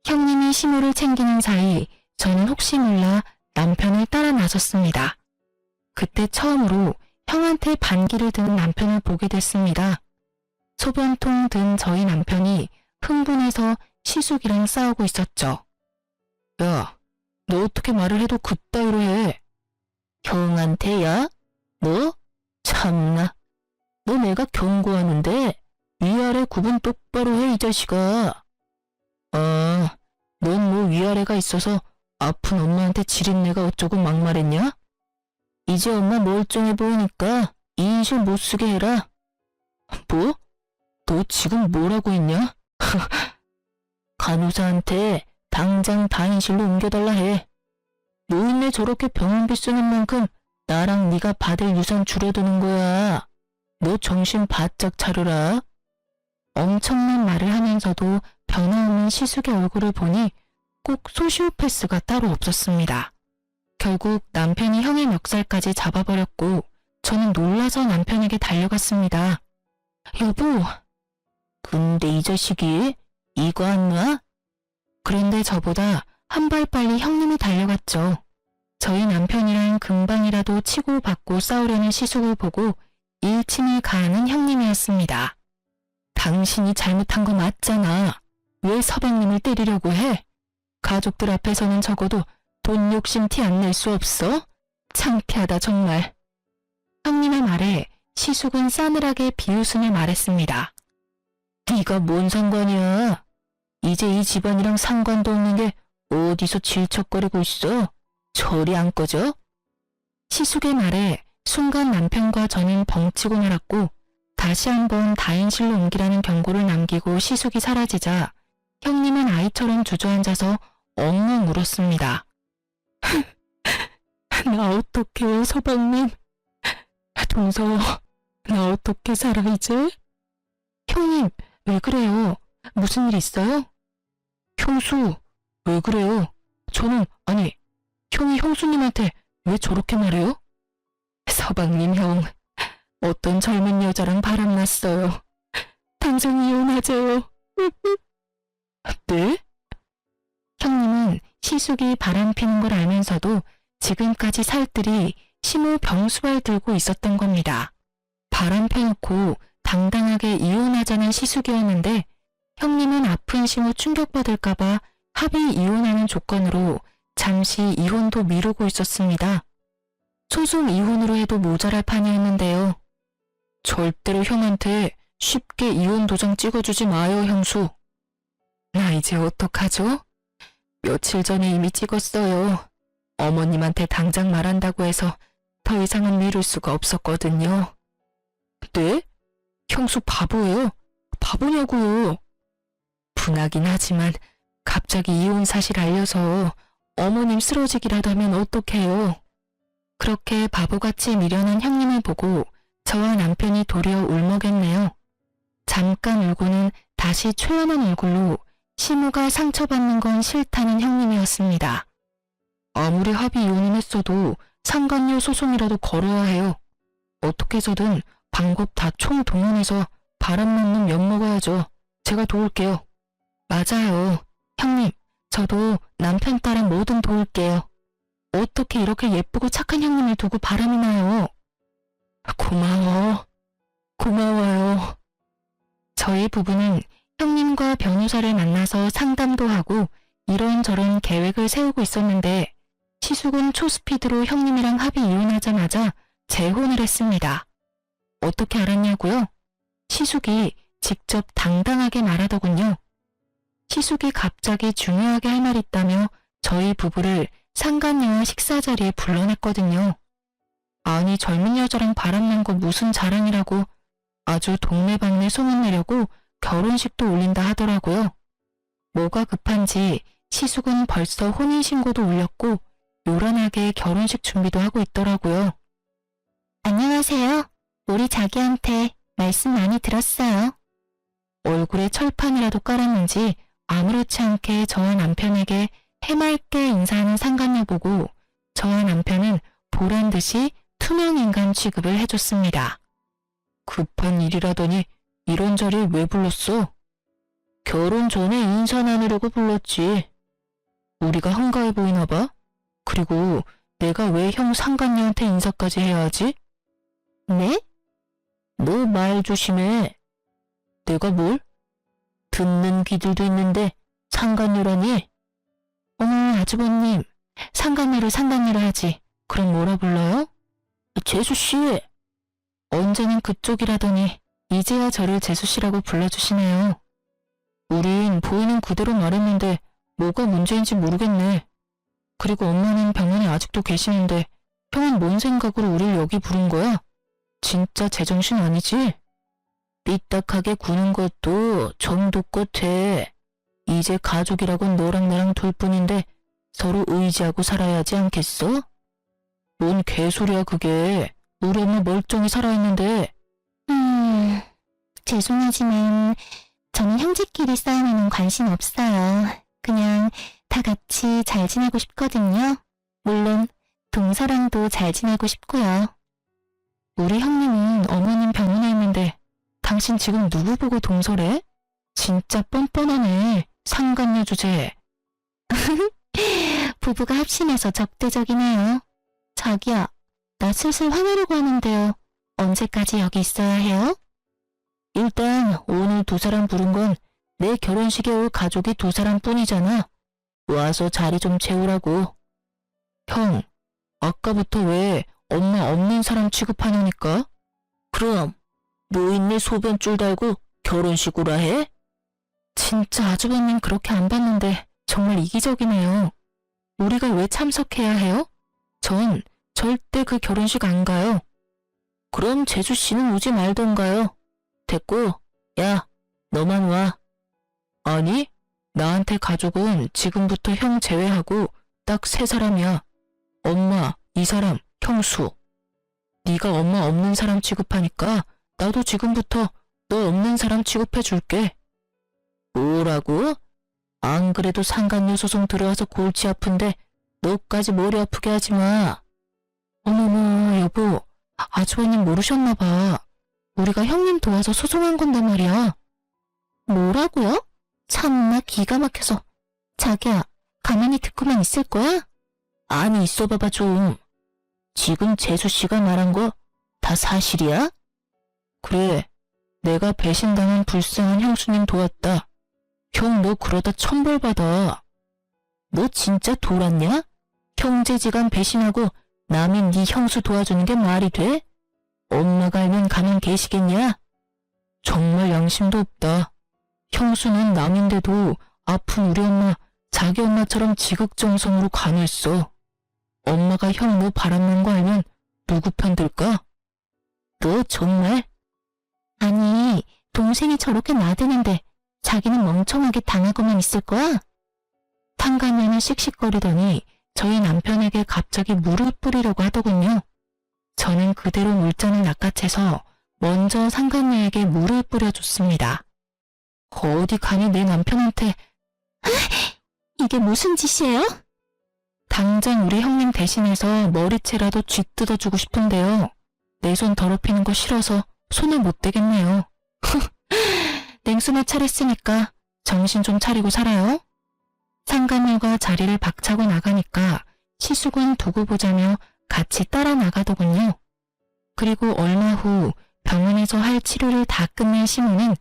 형님이 시모를 챙기는 사이 저는 혹시 몰라 남편을 따라 나섰습니다. 그때 처음으로 형한테 반기를 든 남편을 보게 됐습니다. 소변통 든 저희 남편이 흥분해서 시숙이랑 싸우고 있었죠. 야, 너 어떻게 말을 해도 그따위로 해? 형한테야? 너? 참나. 너 내가 경고하는데 위아래 구분 똑바로 해, 이 자식아. 넌 뭐 위아래가 있어서 아픈 엄마한테 지린내가 어쩌고 막말했냐? 이제 엄마 멀쩡해 보이니까 2인실 못 쓰게 해라. 뭐? 너 지금 뭐라고 했냐? 간호사한테 당장 다인실로 옮겨달라 해. 노인네 저렇게 병원비 쓰는 만큼 나랑 네가 받을 유산 줄어드는 거야. 너 정신 바짝 차려라. 엄청난 말을 하면서도 변함없는 시숙의 얼굴을 보니 꼭 소시오패스가 따로 없었습니다. 결국 남편이 형의 멱살까지 잡아버렸고 저는 놀라서 남편에게 달려갔습니다. 여보, 근데 이 자식이 이거 안 놔? 그런데 저보다 한 발 빨리 형님이 달려갔죠. 저희 남편이랑 금방이라도 치고받고 싸우려는 시숙을 보고 일침을 가하는 형님이었습니다. 당신이 잘못한 거 맞잖아. 왜 서방님을 때리려고 해? 가족들 앞에서는 적어도 돈 욕심 티 안 낼 수 없어? 창피하다 정말. 형님의 말에 시숙은 싸늘하게 비웃으며 말했습니다. 네가 뭔 상관이야. 이제 이 집안이랑 상관도 없는 게 어디서 질척거리고 있어? 저리 안 꺼져? 시숙의 말에 순간 남편과 저는 벙치고 말았고 다시 한번 다인실로 옮기라는 경고를 남기고 시숙이 사라지자 형님은 아이처럼 주저앉아서 엉엉 울었습니다. 나 어떡해요, 서방님. 동서, 나 어떻게 살아 이제? 형님, 왜 그래요? 무슨 일 있어요? 형수, 왜 그래요? 아니, 형이 형수님한테 왜 저렇게 말해요? 서방님 형, 어떤 젊은 여자랑 바람났어요. 당장 이혼하재요. 네? 형님은 시숙이 바람 피는 걸 알면서도 지금까지 살뜰히 심호 병수발 들고 있었던 겁니다. 바람 펴놓고 당당하게 이혼하자는 시숙이었는데 형님은 아픈 심호 충격받을까봐 합의 이혼하는 조건으로 잠시 이혼도 미루고 있었습니다. 소송 이혼으로 해도 모자랄 판이었는데요. 절대로 형한테 쉽게 이혼 도장 찍어주지 마요, 형수. 나 이제 어떡하죠? 며칠 전에 이미 찍었어요. 어머님한테 당장 말한다고 해서 더 이상은 미룰 수가 없었거든요. 네? 형수 바보예요? 바보냐고요? 분하긴 하지만 갑자기 이혼 사실 알려서 어머님 쓰러지기라도 하면 어떡해요? 그렇게 바보같이 미련한 형님을 보고 저와 남편이 도리어 울먹였네요. 잠깐 울고는 다시 초연한 얼굴로 시무가 상처받는 건 싫다는 형님이었습니다. 아무리 합의 이혼은 했어도 상간녀 소송이라도 걸어야 해요. 어떻게 해서든 방법 다 총동원해서 바람난 놈 엿먹어야죠. 제가 도울게요. 맞아요. 형님, 저도 남편 딸은 뭐든 도울게요. 어떻게 이렇게 예쁘고 착한 형님을 두고 바람이 나요? 고마워요. 저희 부부는 형님과 변호사를 만나서 상담도 하고 이런저런 계획을 세우고 있었는데 시숙은 초스피드로 형님이랑 합의 이혼하자마자 재혼을 했습니다. 어떻게 알았냐고요? 시숙이 직접 당당하게 말하더군요. 시숙이 갑자기 중요하게 할 말 있다며 저희 부부를 상간녀와 식사 자리에 불러냈거든요. 아니 젊은 여자랑 바람난 거 무슨 자랑이라고 아주 동네방네 소문내려고 결혼식도 올린다 하더라고요. 뭐가 급한지 시숙은 벌써 혼인신고도 올렸고 요란하게 결혼식 준비도 하고 있더라고요. 안녕하세요. 우리 자기한테 말씀 많이 들었어요. 얼굴에 철판이라도 깔았는지 아무렇지 않게 저와 남편에게 해맑게 인사하는 상간녀 보고 저와 남편은 보란듯이 투명인간 취급을 해줬습니다. 급한 일이라더니 이런 자리에 왜 불렀어? 결혼 전에 인사 나누려고 불렀지. 우리가 한가해 보이나 봐? 그리고 내가 왜 형 상간녀한테 인사까지 해야 하지? 네? 너 말 조심해. 내가 뭘? 듣는 귀들도 있는데 상간녀라니? 어머 아주버님, 상간녀를 상간녀라 하지. 그럼 뭐라 불러요? 재수씨. 언제는 그쪽이라더니 이제야 저를 재수씨라고 불러주시네요. 우린 보이는 그대로 말했는데 뭐가 문제인지 모르겠네. 그리고 엄마는 병원에 아직도 계시는데 형은 뭔 생각으로 우릴 여기 부른 거야? 진짜 제정신 아니지? 삐딱하게 구는 것도 정도 끝에 이제 가족이라곤 너랑 나랑 둘뿐인데 서로 의지하고 살아야 하지 않겠어? 뭔 개소리야 그게. 우리 엄마 멀쩡히 살아있는데. 죄송하지만 저는 형제끼리 싸움에는 관심 없어요. 그냥 다 같이 잘 지내고 싶거든요. 물론 동서랑도 잘 지내고 싶고요. 우리 형님은 어머님 병원에 있는데 당신 지금 누구 보고 동서래? 진짜 뻔뻔하네. 상간녀 주제. 부부가 합심해서 적대적이네요. 자기야, 나 슬슬 화내려고 하는데요. 언제까지 여기 있어야 해요? 일단 오늘 두 사람 부른 건 내 결혼식에 올 가족이 두 사람뿐이잖아. 와서 자리 좀 채우라고. 형, 아까부터 왜 엄마 없는 사람 취급하냐니까? 그럼 노인네 소변줄 달고 결혼식 오라 해? 진짜 아주버님 그렇게 안 봤는데 정말 이기적이네요. 우리가 왜 참석해야 해요? 전 절대 그 결혼식 안 가요. 그럼 재수 씨는 오지 말던가요. 됐고, 야, 너만 와. 아니, 나한테 가족은 지금부터 형 제외하고 딱 3사람이야. 엄마, 이 사람, 형수. 네가 엄마 없는 사람 취급하니까 나도 지금부터 너 없는 사람 취급해 줄게. 뭐라고? 안 그래도 상간녀 소송 들어와서 골치 아픈데 너까지 머리 아프게 하지 마. 어머머, 여보, 아주버님 모르셨나 봐. 우리가 형님 도와서 소송한 건데 말이야. 뭐라고요? 참나 기가 막혀서. 자기야, 가만히 듣고만 있을 거야? 아니, 있어봐봐 좀. 지금 재수씨가 말한 거 다 사실이야? 그래, 내가 배신당한 불쌍한 형수님 도왔다. 형, 너 그러다 천벌 받아. 너 진짜 돌았냐? 형제지간 배신하고 남인 네 형수 도와주는 게 말이 돼? 엄마가 알면 가만 계시겠냐? 정말 양심도 없다. 형수는 남인데도 아픈 우리 엄마, 자기 엄마처럼 지극정성으로 간호했어. 엄마가 형 너 바람난 거 알면 누구 편 들까? 너 정말? 아니, 동생이 저렇게 나대는데 자기는 멍청하게 당하고만 있을 거야? 탕감이는 씩씩거리더니 저희 남편에게 갑자기 물을 뿌리려고 하더군요. 저는 그대로 물잔을 낚아채서 먼저 상간녀에게 물을 뿌려줬습니다. 어디 감히 내 남편한테. 이게 무슨 짓이에요? 당장 우리 형님 대신해서 머리채라도 쥐뜯어주고 싶은데요. 내 손 더럽히는 거 싫어서 손을 못 대겠네요. 냉수나 차렸으니까 정신 좀 차리고 살아요. 상간녀가 자리를 박차고 나가니까 시숙은 두고 보자며 같이 따라 나가더군요. 그리고 얼마 후 병원에서 할 치료를 다 끝낸 시모는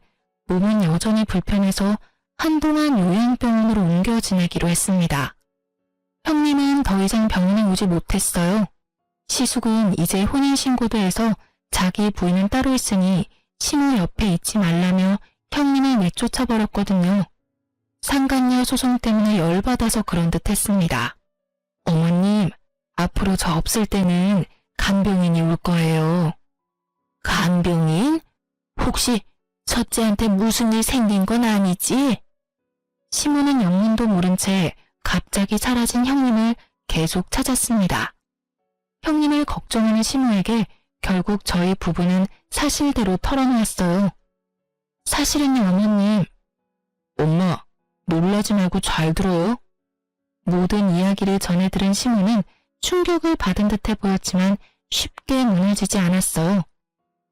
몸은 여전히 불편해서 한동안 요양병원으로 옮겨 지내기로 했습니다. 형님은 더 이상 병원에 오지 못했어요. 시숙은 이제 혼인신고도 해서 자기 부인은 따로 있으니 시모 옆에 있지 말라며 형님을 내쫓아버렸거든요. 상간녀 소송 때문에 열받아서 그런 듯 했습니다. 어머님, 앞으로 저 없을 때는 간병인이 올 거예요. 간병인? 혹시 첫째한테 무슨 일 생긴 건 아니지? 시모는 영문도 모른 채 갑자기 사라진 형님을 계속 찾았습니다. 형님을 걱정하는 시모에게 결국 저희 부부는 사실대로 털어놓았어요. 사실은요, 어머님. 엄마, 놀라지 말고 잘 들어요. 모든 이야기를 전해 들은 시모는 충격을 받은 듯해 보였지만 쉽게 무너지지 않았어요.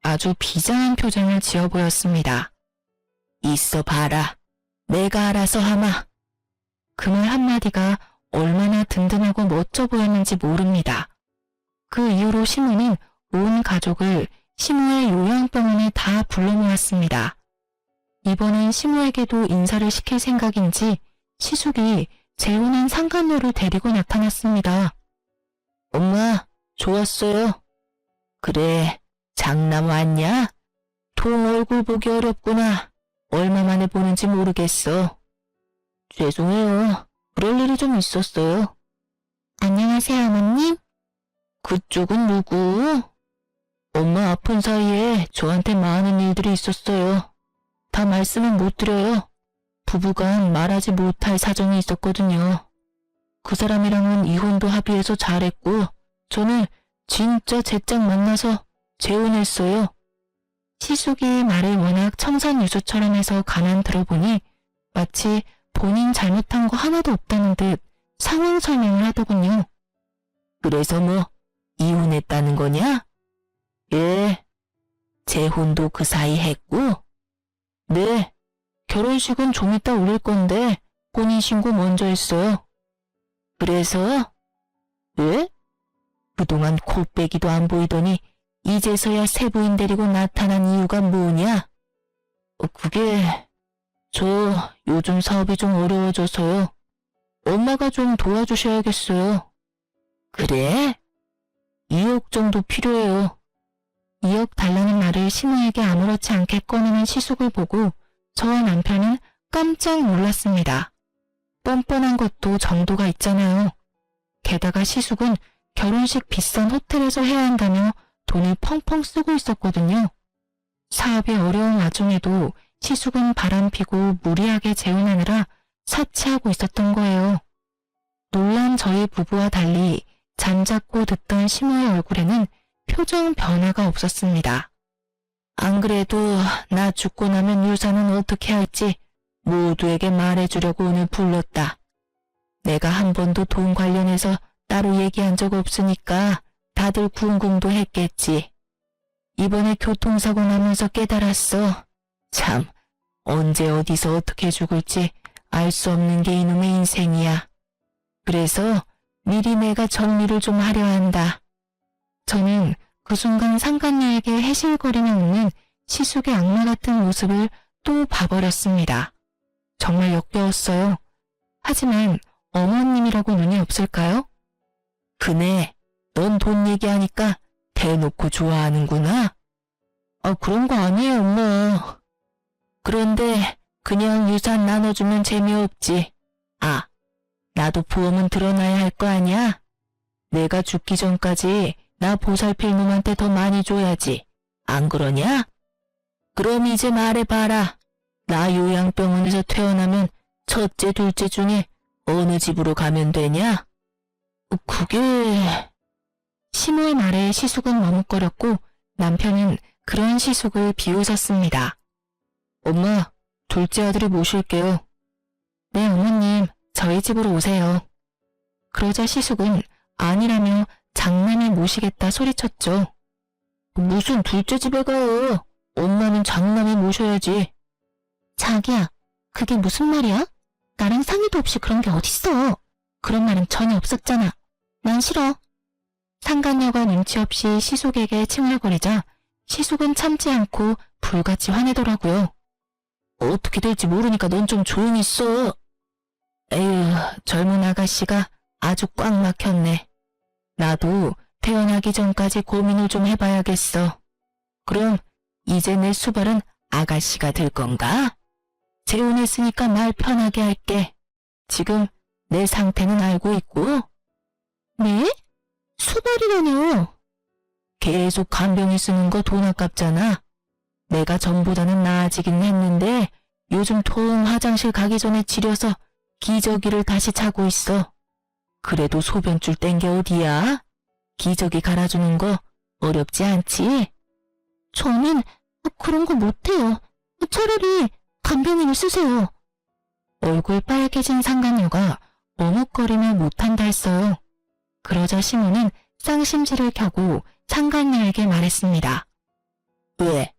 아주 비장한 표정을 지어 보였습니다. 있어 봐라. 내가 알아서 하마. 그 말 한마디가 얼마나 든든하고 멋져 보였는지 모릅니다. 그 이후로 시모는 온 가족을 시모의 요양병원에 다 불러 모았습니다. 이번엔 시모에게도 인사를 시킬 생각인지 시숙이 재혼한 상간녀를 데리고 나타났습니다. 엄마, 좋았어요. 그래, 장남 왔냐? 동 얼굴 보기 어렵구나. 얼마 만에 보는지 모르겠어. 죄송해요. 그럴 일이 좀 있었어요. 안녕하세요, 어머님. 그쪽은 누구? 엄마 아픈 사이에 저한테 많은 일들이 있었어요. 다 말씀은 못 드려요. 부부간 말하지 못할 사정이 있었거든요. 그 사람이랑은 이혼도 합의해서 잘했고 저는 진짜 제짝 만나서 재혼했어요. 시숙이 말을 워낙 청산유수처럼 해서 가만 들어보니 마치 본인 잘못한 거 하나도 없다는 듯 상황 설명을 하더군요. 그래서 뭐 이혼했다는 거냐? 예. 재혼도 그 사이 했고? 네. 결혼식은 좀 이따 올릴 건데 혼인신고 먼저 했어요. 그래서? 예? 그동안 코빼기도 안 보이더니 이제서야 새 부인 데리고 나타난 이유가 뭐냐? 그게 저 요즘 사업이 좀 어려워져서요. 엄마가 좀 도와주셔야겠어요. 그래? 2억 정도 필요해요. 2억 달라는 말을 시모에게 아무렇지 않게 꺼내는 시숙을 보고 저와 남편은 깜짝 놀랐습니다. 뻔뻔한 것도 정도가 있잖아요. 게다가 시숙은 결혼식 비싼 호텔에서 해야 한다며 돈을 펑펑 쓰고 있었거든요. 사업이 어려운 와중에도 시숙은 바람피고 무리하게 재혼하느라 사치하고 있었던 거예요. 놀란 저희 부부와 달리 잠자코 듣던 시모의 얼굴에는 표정 변화가 없었습니다. 안 그래도 나 죽고 나면 유산은 어떻게 할지 모두에게 말해주려고 오늘 불렀다. 내가 한 번도 돈 관련해서 따로 얘기한 적 없으니까 다들 궁금도 했겠지. 이번에 교통사고 나면서 깨달았어. 참, 언제 어디서 어떻게 죽을지 알 수 없는 게 이놈의 인생이야. 그래서 미리 내가 정리를 좀 하려 한다. 저는 그 순간 상간녀에게 해실거리며 웃는 시숙의 악마 같은 모습을 또 봐버렸습니다. 정말 역겨웠어요. 하지만 어머님이라고 눈이 없을까요? 그네, 넌 돈 얘기하니까 대놓고 좋아하는구나. 그런 거 아니에요, 엄마. 그런데 그냥 유산 나눠주면 재미없지. 나도 보험은 들어놔야 할 거 아니야? 내가 죽기 전까지 나 보살필 놈한테 더 많이 줘야지. 안 그러냐? 그럼 이제 말해봐라. 나 요양병원에서 퇴원하면 첫째, 둘째 중에 어느 집으로 가면 되냐? 그게... 시모의 말에 시숙은 머뭇거렸고 남편은 그런 시숙을 비웃었습니다. 엄마, 둘째 아들이 모실게요. 네, 어머님, 저희 집으로 오세요. 그러자 시숙은 아니라며 장남이 모시겠다 소리쳤죠. 무슨 둘째 집에 가요? 엄마는 장남이 모셔야지. 자기야, 그게 무슨 말이야? 나랑 상의도 없이 그런 게 어딨어. 그런 말은 전혀 없었잖아. 난 싫어. 상간녀가 눈치 없이 시숙에게 칭얼거리자 시숙은 참지 않고 불같이 화내더라고요. 어떻게 될지 모르니까 넌 좀 조용히 있어. 에휴, 젊은 아가씨가 아주 꽉 막혔네. 나도 태어나기 전까지 고민을 좀 해봐야겠어. 그럼 이제 내 수발은 아가씨가 될 건가? 재혼했으니까 말 편하게 할게. 지금 내 상태는 알고 있고. 네? 수발이라뇨? 계속 간병이 쓰는 거 돈 아깝잖아. 내가 전보다는 나아지긴 했는데 요즘 통 화장실 가기 전에 지려서 기저귀를 다시 차고 있어. 그래도 소변줄 뗀 게 어디야? 기저귀 갈아주는 거 어렵지 않지? 저는 그런 거 못해요. 차라리 간병인을 쓰세요. 얼굴 빨개진 상간녀가 머뭇거리며 못한다 했어요. 그러자 시모는 쌍심지를 켜고 상간녀에게 말했습니다. 왜?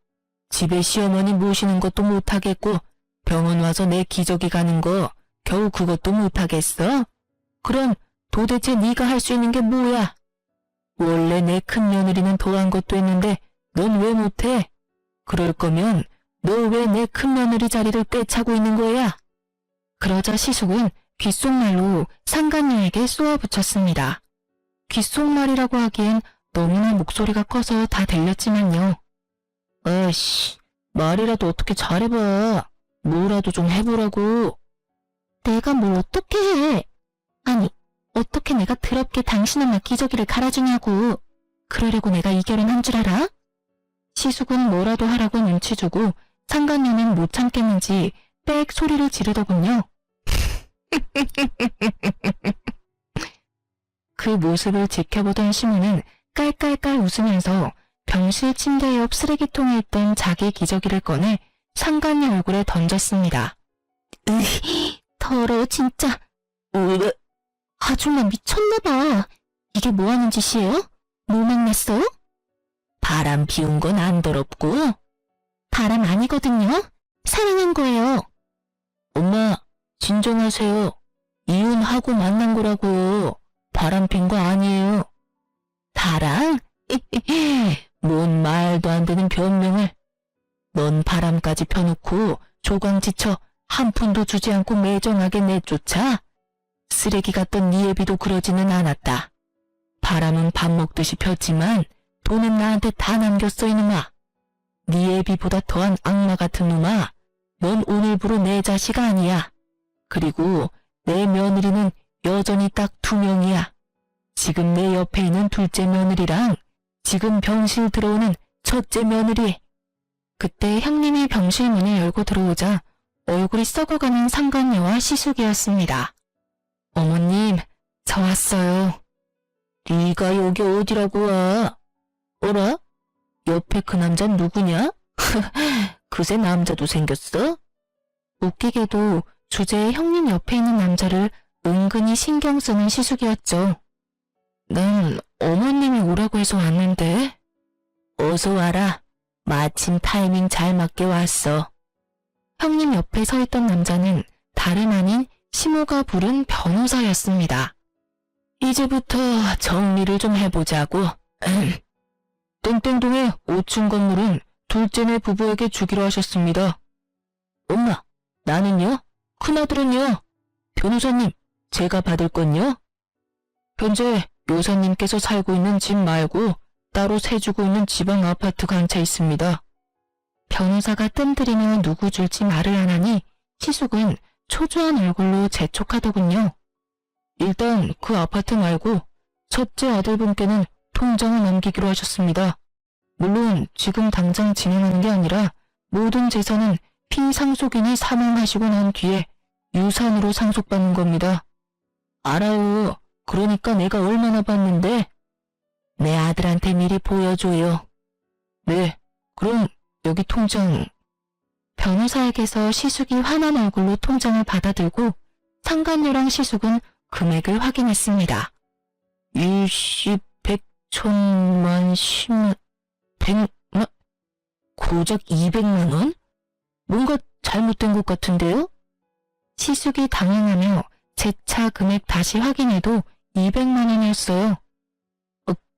집에 시어머니 모시는 것도 못하겠고 병원 와서 내 기저귀 가는 거 겨우 그것도 못하겠어? 그럼 도대체 네가 할 수 있는 게 뭐야? 원래 내 큰 며느리는 더한 것도 있는데 넌 왜 못해? 그럴 거면 너 왜 내 큰 며느리 자리를 꿰차고 있는 거야? 그러자 시숙은 귓속말로 상간녀에게 쏘아붙였습니다. 귓속말이라고 하기엔 너무나 목소리가 커서 다 들렸지만요. 아이씨, 말이라도 어떻게 잘해봐. 뭐라도 좀 해보라고. 내가 뭘 어떻게 해? 아니, 어떻게 내가 더럽게 당신 엄마 기저귀를 갈아주냐고. 그러려고 내가 이 결혼한 줄 알아? 시숙은 뭐라도 하라고 눈치 주고 상간녀는 못 참겠는지 빽 소리를 지르더군요. 그 모습을 지켜보던 시모는 깔깔깔 웃으면서 병실 침대 옆 쓰레기통에 있던 자기 기저귀를 꺼내 상간녀 얼굴에 던졌습니다. 더러워 진짜. 아줌마 미쳤나봐. 이게 뭐하는 짓이에요? 뭐 만났어요? 바람 피운 건 안 더럽고. 바람 아니거든요. 사랑한 거예요. 엄마, 진정하세요. 이혼하고 만난 거라고요. 바람 핀 거 아니에요. 바람? 뭔 말도 안 되는 변명을. 넌 바람까지 펴놓고 조광지쳐 한 푼도 주지 않고 매정하게 내쫓아? 쓰레기 같던 네 애비도 그러지는 않았다. 바람은 밥 먹듯이 폈지만 돈은 나한테 다 남겼어 이놈아. 네 애비보다 더한 악마 같은 놈아. 넌 오늘부로 내 자식 아니야. 그리고 내 며느리는 여전히 딱 2명이야. 지금 내 옆에 있는 둘째 며느리랑 지금 병실 들어오는 첫째 며느리. 그때 형님이 병실 문을 열고 들어오자 얼굴이 썩어가는 상간녀와 시숙이었습니다. 어머님, 저 왔어요. 네가 여기 어디라고 와? 어라? 옆에 그 남자는 누구냐? 그새 남자도 생겼어? 웃기게도 주제에 형님 옆에 있는 남자를 은근히 신경 쓰는 시숙이었죠. 난 어머님이 오라고 해서 왔는데. 어서 와라. 마침 타이밍 잘 맞게 왔어. 형님 옆에 서 있던 남자는 다름 아닌 시모가 부른 변호사였습니다. 이제부터 정리를 좀 해보자고. 땡땡동의 5층 건물은 둘째네 부부에게 주기로 하셨습니다. 엄마, 나는요? 큰아들은요? 변호사님, 제가 받을 건요? 현재 묘사님께서 살고 있는 집 말고 따로 세주고 있는 지방 아파트가 한 채 있습니다. 변호사가 뜸들이며 누구 줄지 말을 안 하니 시숙은 초조한 얼굴로 재촉하더군요. 일단 그 아파트 말고 첫째 아들분께는 통장을 넘기기로 하셨습니다. 물론 지금 당장 진행하는 게 아니라 모든 재산은 피상속인이 사망하시고 난 뒤에 유산으로 상속받는 겁니다. 알아요. 그러니까 내가 얼마나 받는데? 내 아들한테 미리 보여줘요. 네, 그럼 여기 통장. 변호사에게서 시숙이 화난 얼굴로 통장을 받아들고 상간녀랑 시숙은 금액을 확인했습니다. 일십, 백, 천만, 십만, 백만, 고작 200만 원? 뭔가 잘못된 것 같은데요? 시숙이 당황하며 재차 금액 다시 확인해도 200만 원이었어요.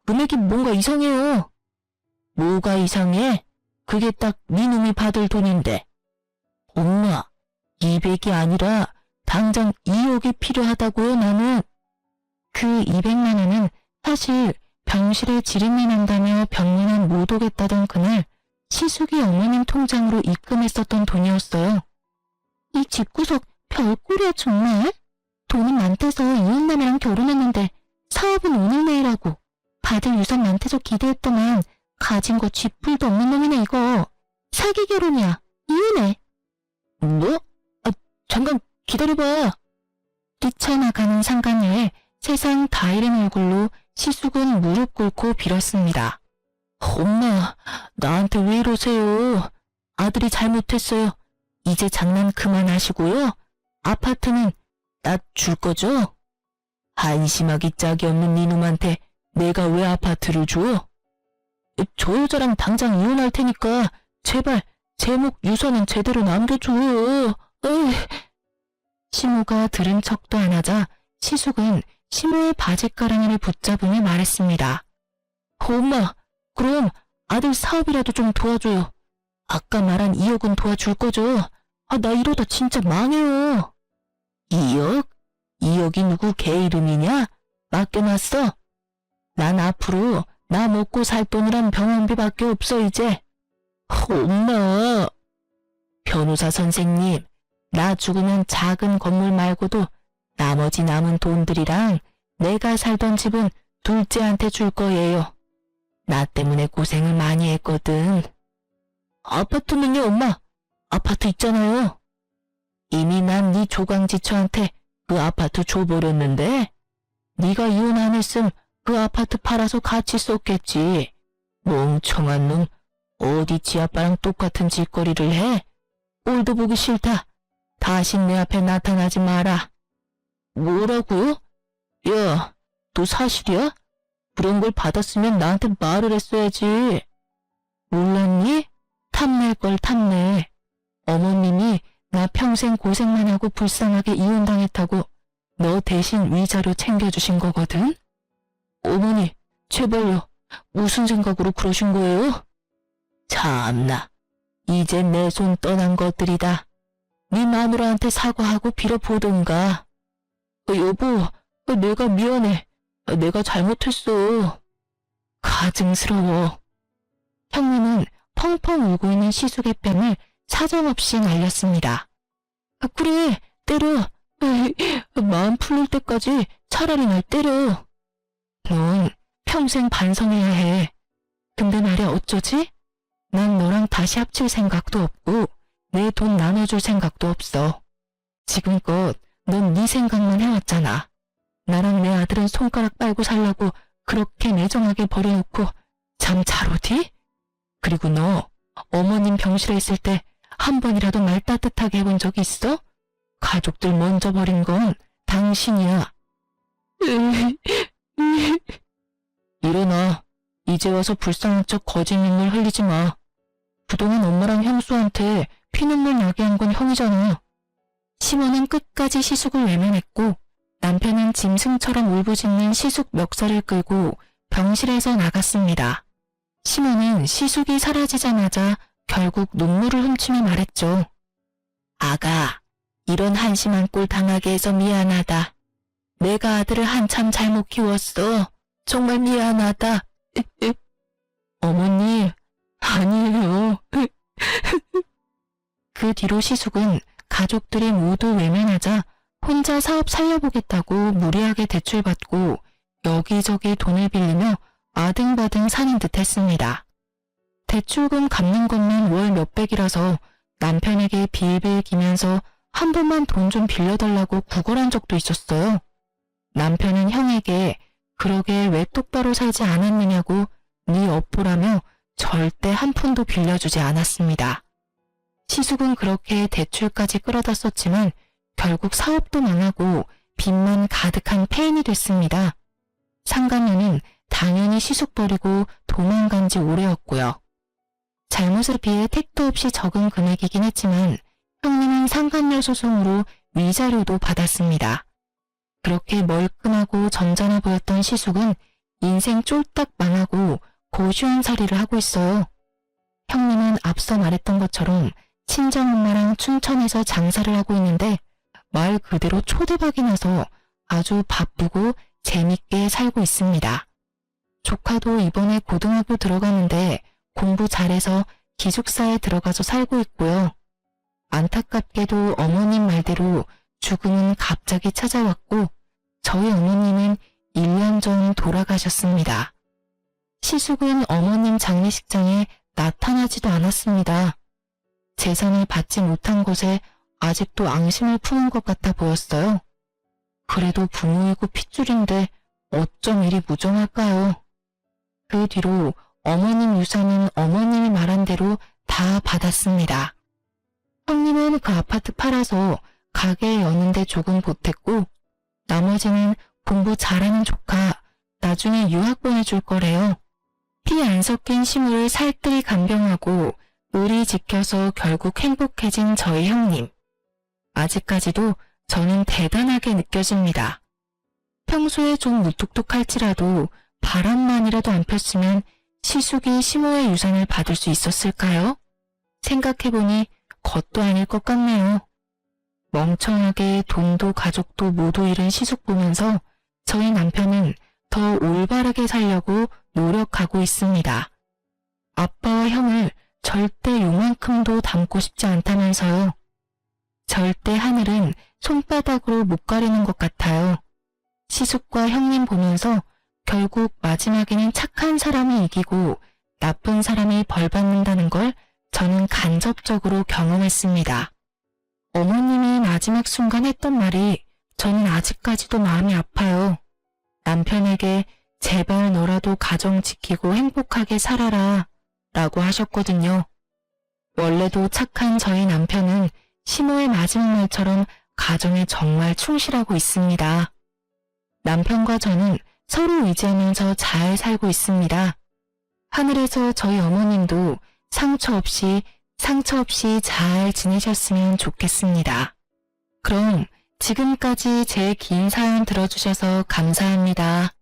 금액이 뭔가 이상해요. 뭐가 이상해? 그게 딱 네 놈이 받을 돈인데. 엄마, 200이 아니라 당장 2억이 필요하다고요, 나는. 그 200만 원은 사실 병실에 지름이 난다며 병문안 못 오겠다던 그날 시숙이 어머님 통장으로 입금했었던 돈이었어요. 이 집구석 별꼴이야 정말. 돈은 많대서 이웃남이랑 결혼했는데 사업은 오늘 내일하고 받을 유산 많대서 기대했더만 가진 거 쥐뿔도 없는 놈이네 이거. 사기 결혼이야. 이혼해. 뭐? 잠깐 기다려봐. 뛰쳐나가는 상간녀의 세상 다 잃은 얼굴로 시숙은 무릎 꿇고 빌었습니다. 엄마, 나한테 왜 이러세요? 아들이 잘못했어요. 이제 장난 그만하시고요. 아파트는 나 줄 거죠? 한심하기 짝이 없는 이놈한테 내가 왜 아파트를 줘? 저 여자랑 당장 이혼할 테니까 제발 제목 유서는 제대로 남겨줘. 에이. 시모가 들은 척도 안 하자 시숙은 시모의 바지가랑이를 붙잡으며 말했습니다. 엄마, 그럼 아들 사업이라도 좀 도와줘요. 아까 말한 2억은 도와줄 거죠? 나 이러다 진짜 망해요. 2억? 2억이 누구 개 이름이냐? 맡겨놨어? 난 앞으로 나 먹고 살 돈이란 병원비밖에 없어 이제. 엄마. 변호사 선생님, 나 죽으면 작은 건물 말고도 나머지 남은 돈들이랑 내가 살던 집은 둘째한테 줄 거예요. 나 때문에 고생을 많이 했거든. 아파트는요, 엄마? 아파트 있잖아요. 이미 난 네 조강지처한테 그 아파트 줘버렸는데 네가 이혼 안 했음 그 아파트 팔아서 같이 썼겠지. 멍청한 놈. 어디 지 아빠랑 똑같은 짓거리를 해? 꼴도 보기 싫다. 다신 내 앞에 나타나지 마라. 뭐라고요? 야, 너 사실이야? 그런 걸 받았으면 나한테 말을 했어야지. 몰랐니? 탐낼 걸 탐내. 어머님이 나 평생 고생만 하고 불쌍하게 이혼당했다고 너 대신 위자료 챙겨주신 거거든? 어머니, 제발요. 무슨 생각으로 그러신 거예요? 참나, 이제 내 손 떠난 것들이다. 네 마누라한테 사과하고 빌어보던가. 여보, 내가 미안해. 내가 잘못했어. 가증스러워. 형님은 펑펑 울고 있는 시숙의 뺨을 사정없이 날렸습니다. 그래, 때려. 에이, 마음 풀릴 때까지 차라리 날 때려. 넌 평생 반성해야 해. 근데 말이야 어쩌지? 난 너랑 다시 합칠 생각도 없고 내 돈 나눠줄 생각도 없어. 지금껏 넌 네 생각만 해왔잖아. 나랑 내 아들은 손가락 빨고 살라고 그렇게 매정하게 버려놓고 잠 잘 오디? 그리고 너 어머님 병실에 있을 때 한 번이라도 말 따뜻하게 해본 적 있어? 가족들 먼저 버린 건 당신이야. 일어나. 이제 와서 불쌍한 척 거짓 눈물 흘리지 마. 그동안 엄마랑 형수한테 피눈물 나게 한 건 형이잖아. 시모는 끝까지 시숙을 외면했고 남편은 짐승처럼 울부짖는 시숙 멱살을 끌고 병실에서 나갔습니다. 시모는 시숙이 사라지자마자 결국 눈물을 훔치며 말했죠. 아가, 이런 한심한 꼴 당하게 해서 미안하다. 내가 아들을 한참 잘못 키웠어. 정말 미안하다. 어머니, 아니에요. 그 뒤로 시숙은 가족들이 모두 외면하자 혼자 사업 살려보겠다고 무리하게 대출받고 여기저기 돈을 빌리며 아등바등 사는 듯 했습니다. 대출금 갚는 것만 월 몇백이라서 남편에게 빌빌 기면서 한 번만 돈 좀 빌려달라고 구걸한 적도 있었어요. 남편은 형에게 그러게 왜 똑바로 살지 않았느냐고 네 업보라며 절대 한 푼도 빌려주지 않았습니다. 시숙은 그렇게 대출까지 끌어다 썼지만 결국 사업도 망하고 빚만 가득한 폐인이 됐습니다. 상간녀는 당연히 시숙 버리고 도망간 지 오래였고요. 잘못을 비해 택도 없이 적은 금액이긴 했지만 형님은 상간녀 소송으로 위자료도 받았습니다. 그렇게 멀끔하고 점잖아 보였던 시숙은 인생 쫄딱 망하고 고시원살이를 하고 있어요. 형님은 앞서 말했던 것처럼 친정엄마랑 춘천에서 장사를 하고 있는데 말 그대로 초대박이 나서 아주 바쁘고 재밌게 살고 있습니다. 조카도 이번에 고등학교 들어가는데 공부 잘해서 기숙사에 들어가서 살고 있고요. 안타깝게도 어머님 말대로 죽음은 갑자기 찾아왔고 저희 어머님은 1년 전 돌아가셨습니다. 시숙은 어머님 장례식장에 나타나지도 않았습니다. 재산을 받지 못한 것에 아직도 앙심을 푸는 것 같아 보였어요. 그래도 부모이고 핏줄인데 어쩜 이리 무정할까요? 그 뒤로 어머님 유산은 어머님이 말한 대로 다 받았습니다. 형님은 그 아파트 팔아서 가게 여는데 조금 보탰고 나머지는 공부 잘하는 조카 나중에 유학 보내줄 거래요. 피 안 섞인 시무를 살뜰히 간병하고 의리 지켜서 결국 행복해진 저희 형님. 아직까지도 저는 대단하게 느껴집니다. 평소에 좀 무뚝뚝할지라도 바람만이라도 안 폈으면 시숙이 시모의 유산을 받을 수 있었을까요? 생각해보니 것도 아닐 것 같네요. 멍청하게 돈도 가족도 모두 잃은 시숙 보면서 저희 남편은 더 올바르게 살려고 노력하고 있습니다. 아빠와 형을 절대 요만큼도 닮고 싶지 않다면서요. 절대 하늘은 손바닥으로 못 가리는 것 같아요. 시숙과 형님 보면서 결국 마지막에는 착한 사람이 이기고 나쁜 사람이 벌 받는다는 걸 저는 간접적으로 경험했습니다. 어머님이 마지막 순간 했던 말이 저는 아직까지도 마음이 아파요. 남편에게 제발 너라도 가정 지키고 행복하게 살아라 라고 하셨거든요. 원래도 착한 저희 남편은 시모의 마지막 말처럼 가정에 정말 충실하고 있습니다. 남편과 저는 서로 의지하면서 잘 살고 있습니다. 하늘에서 저희 어머님도 상처 없이 잘 지내셨으면 좋겠습니다. 그럼 지금까지 제 긴 사연 들어주셔서 감사합니다.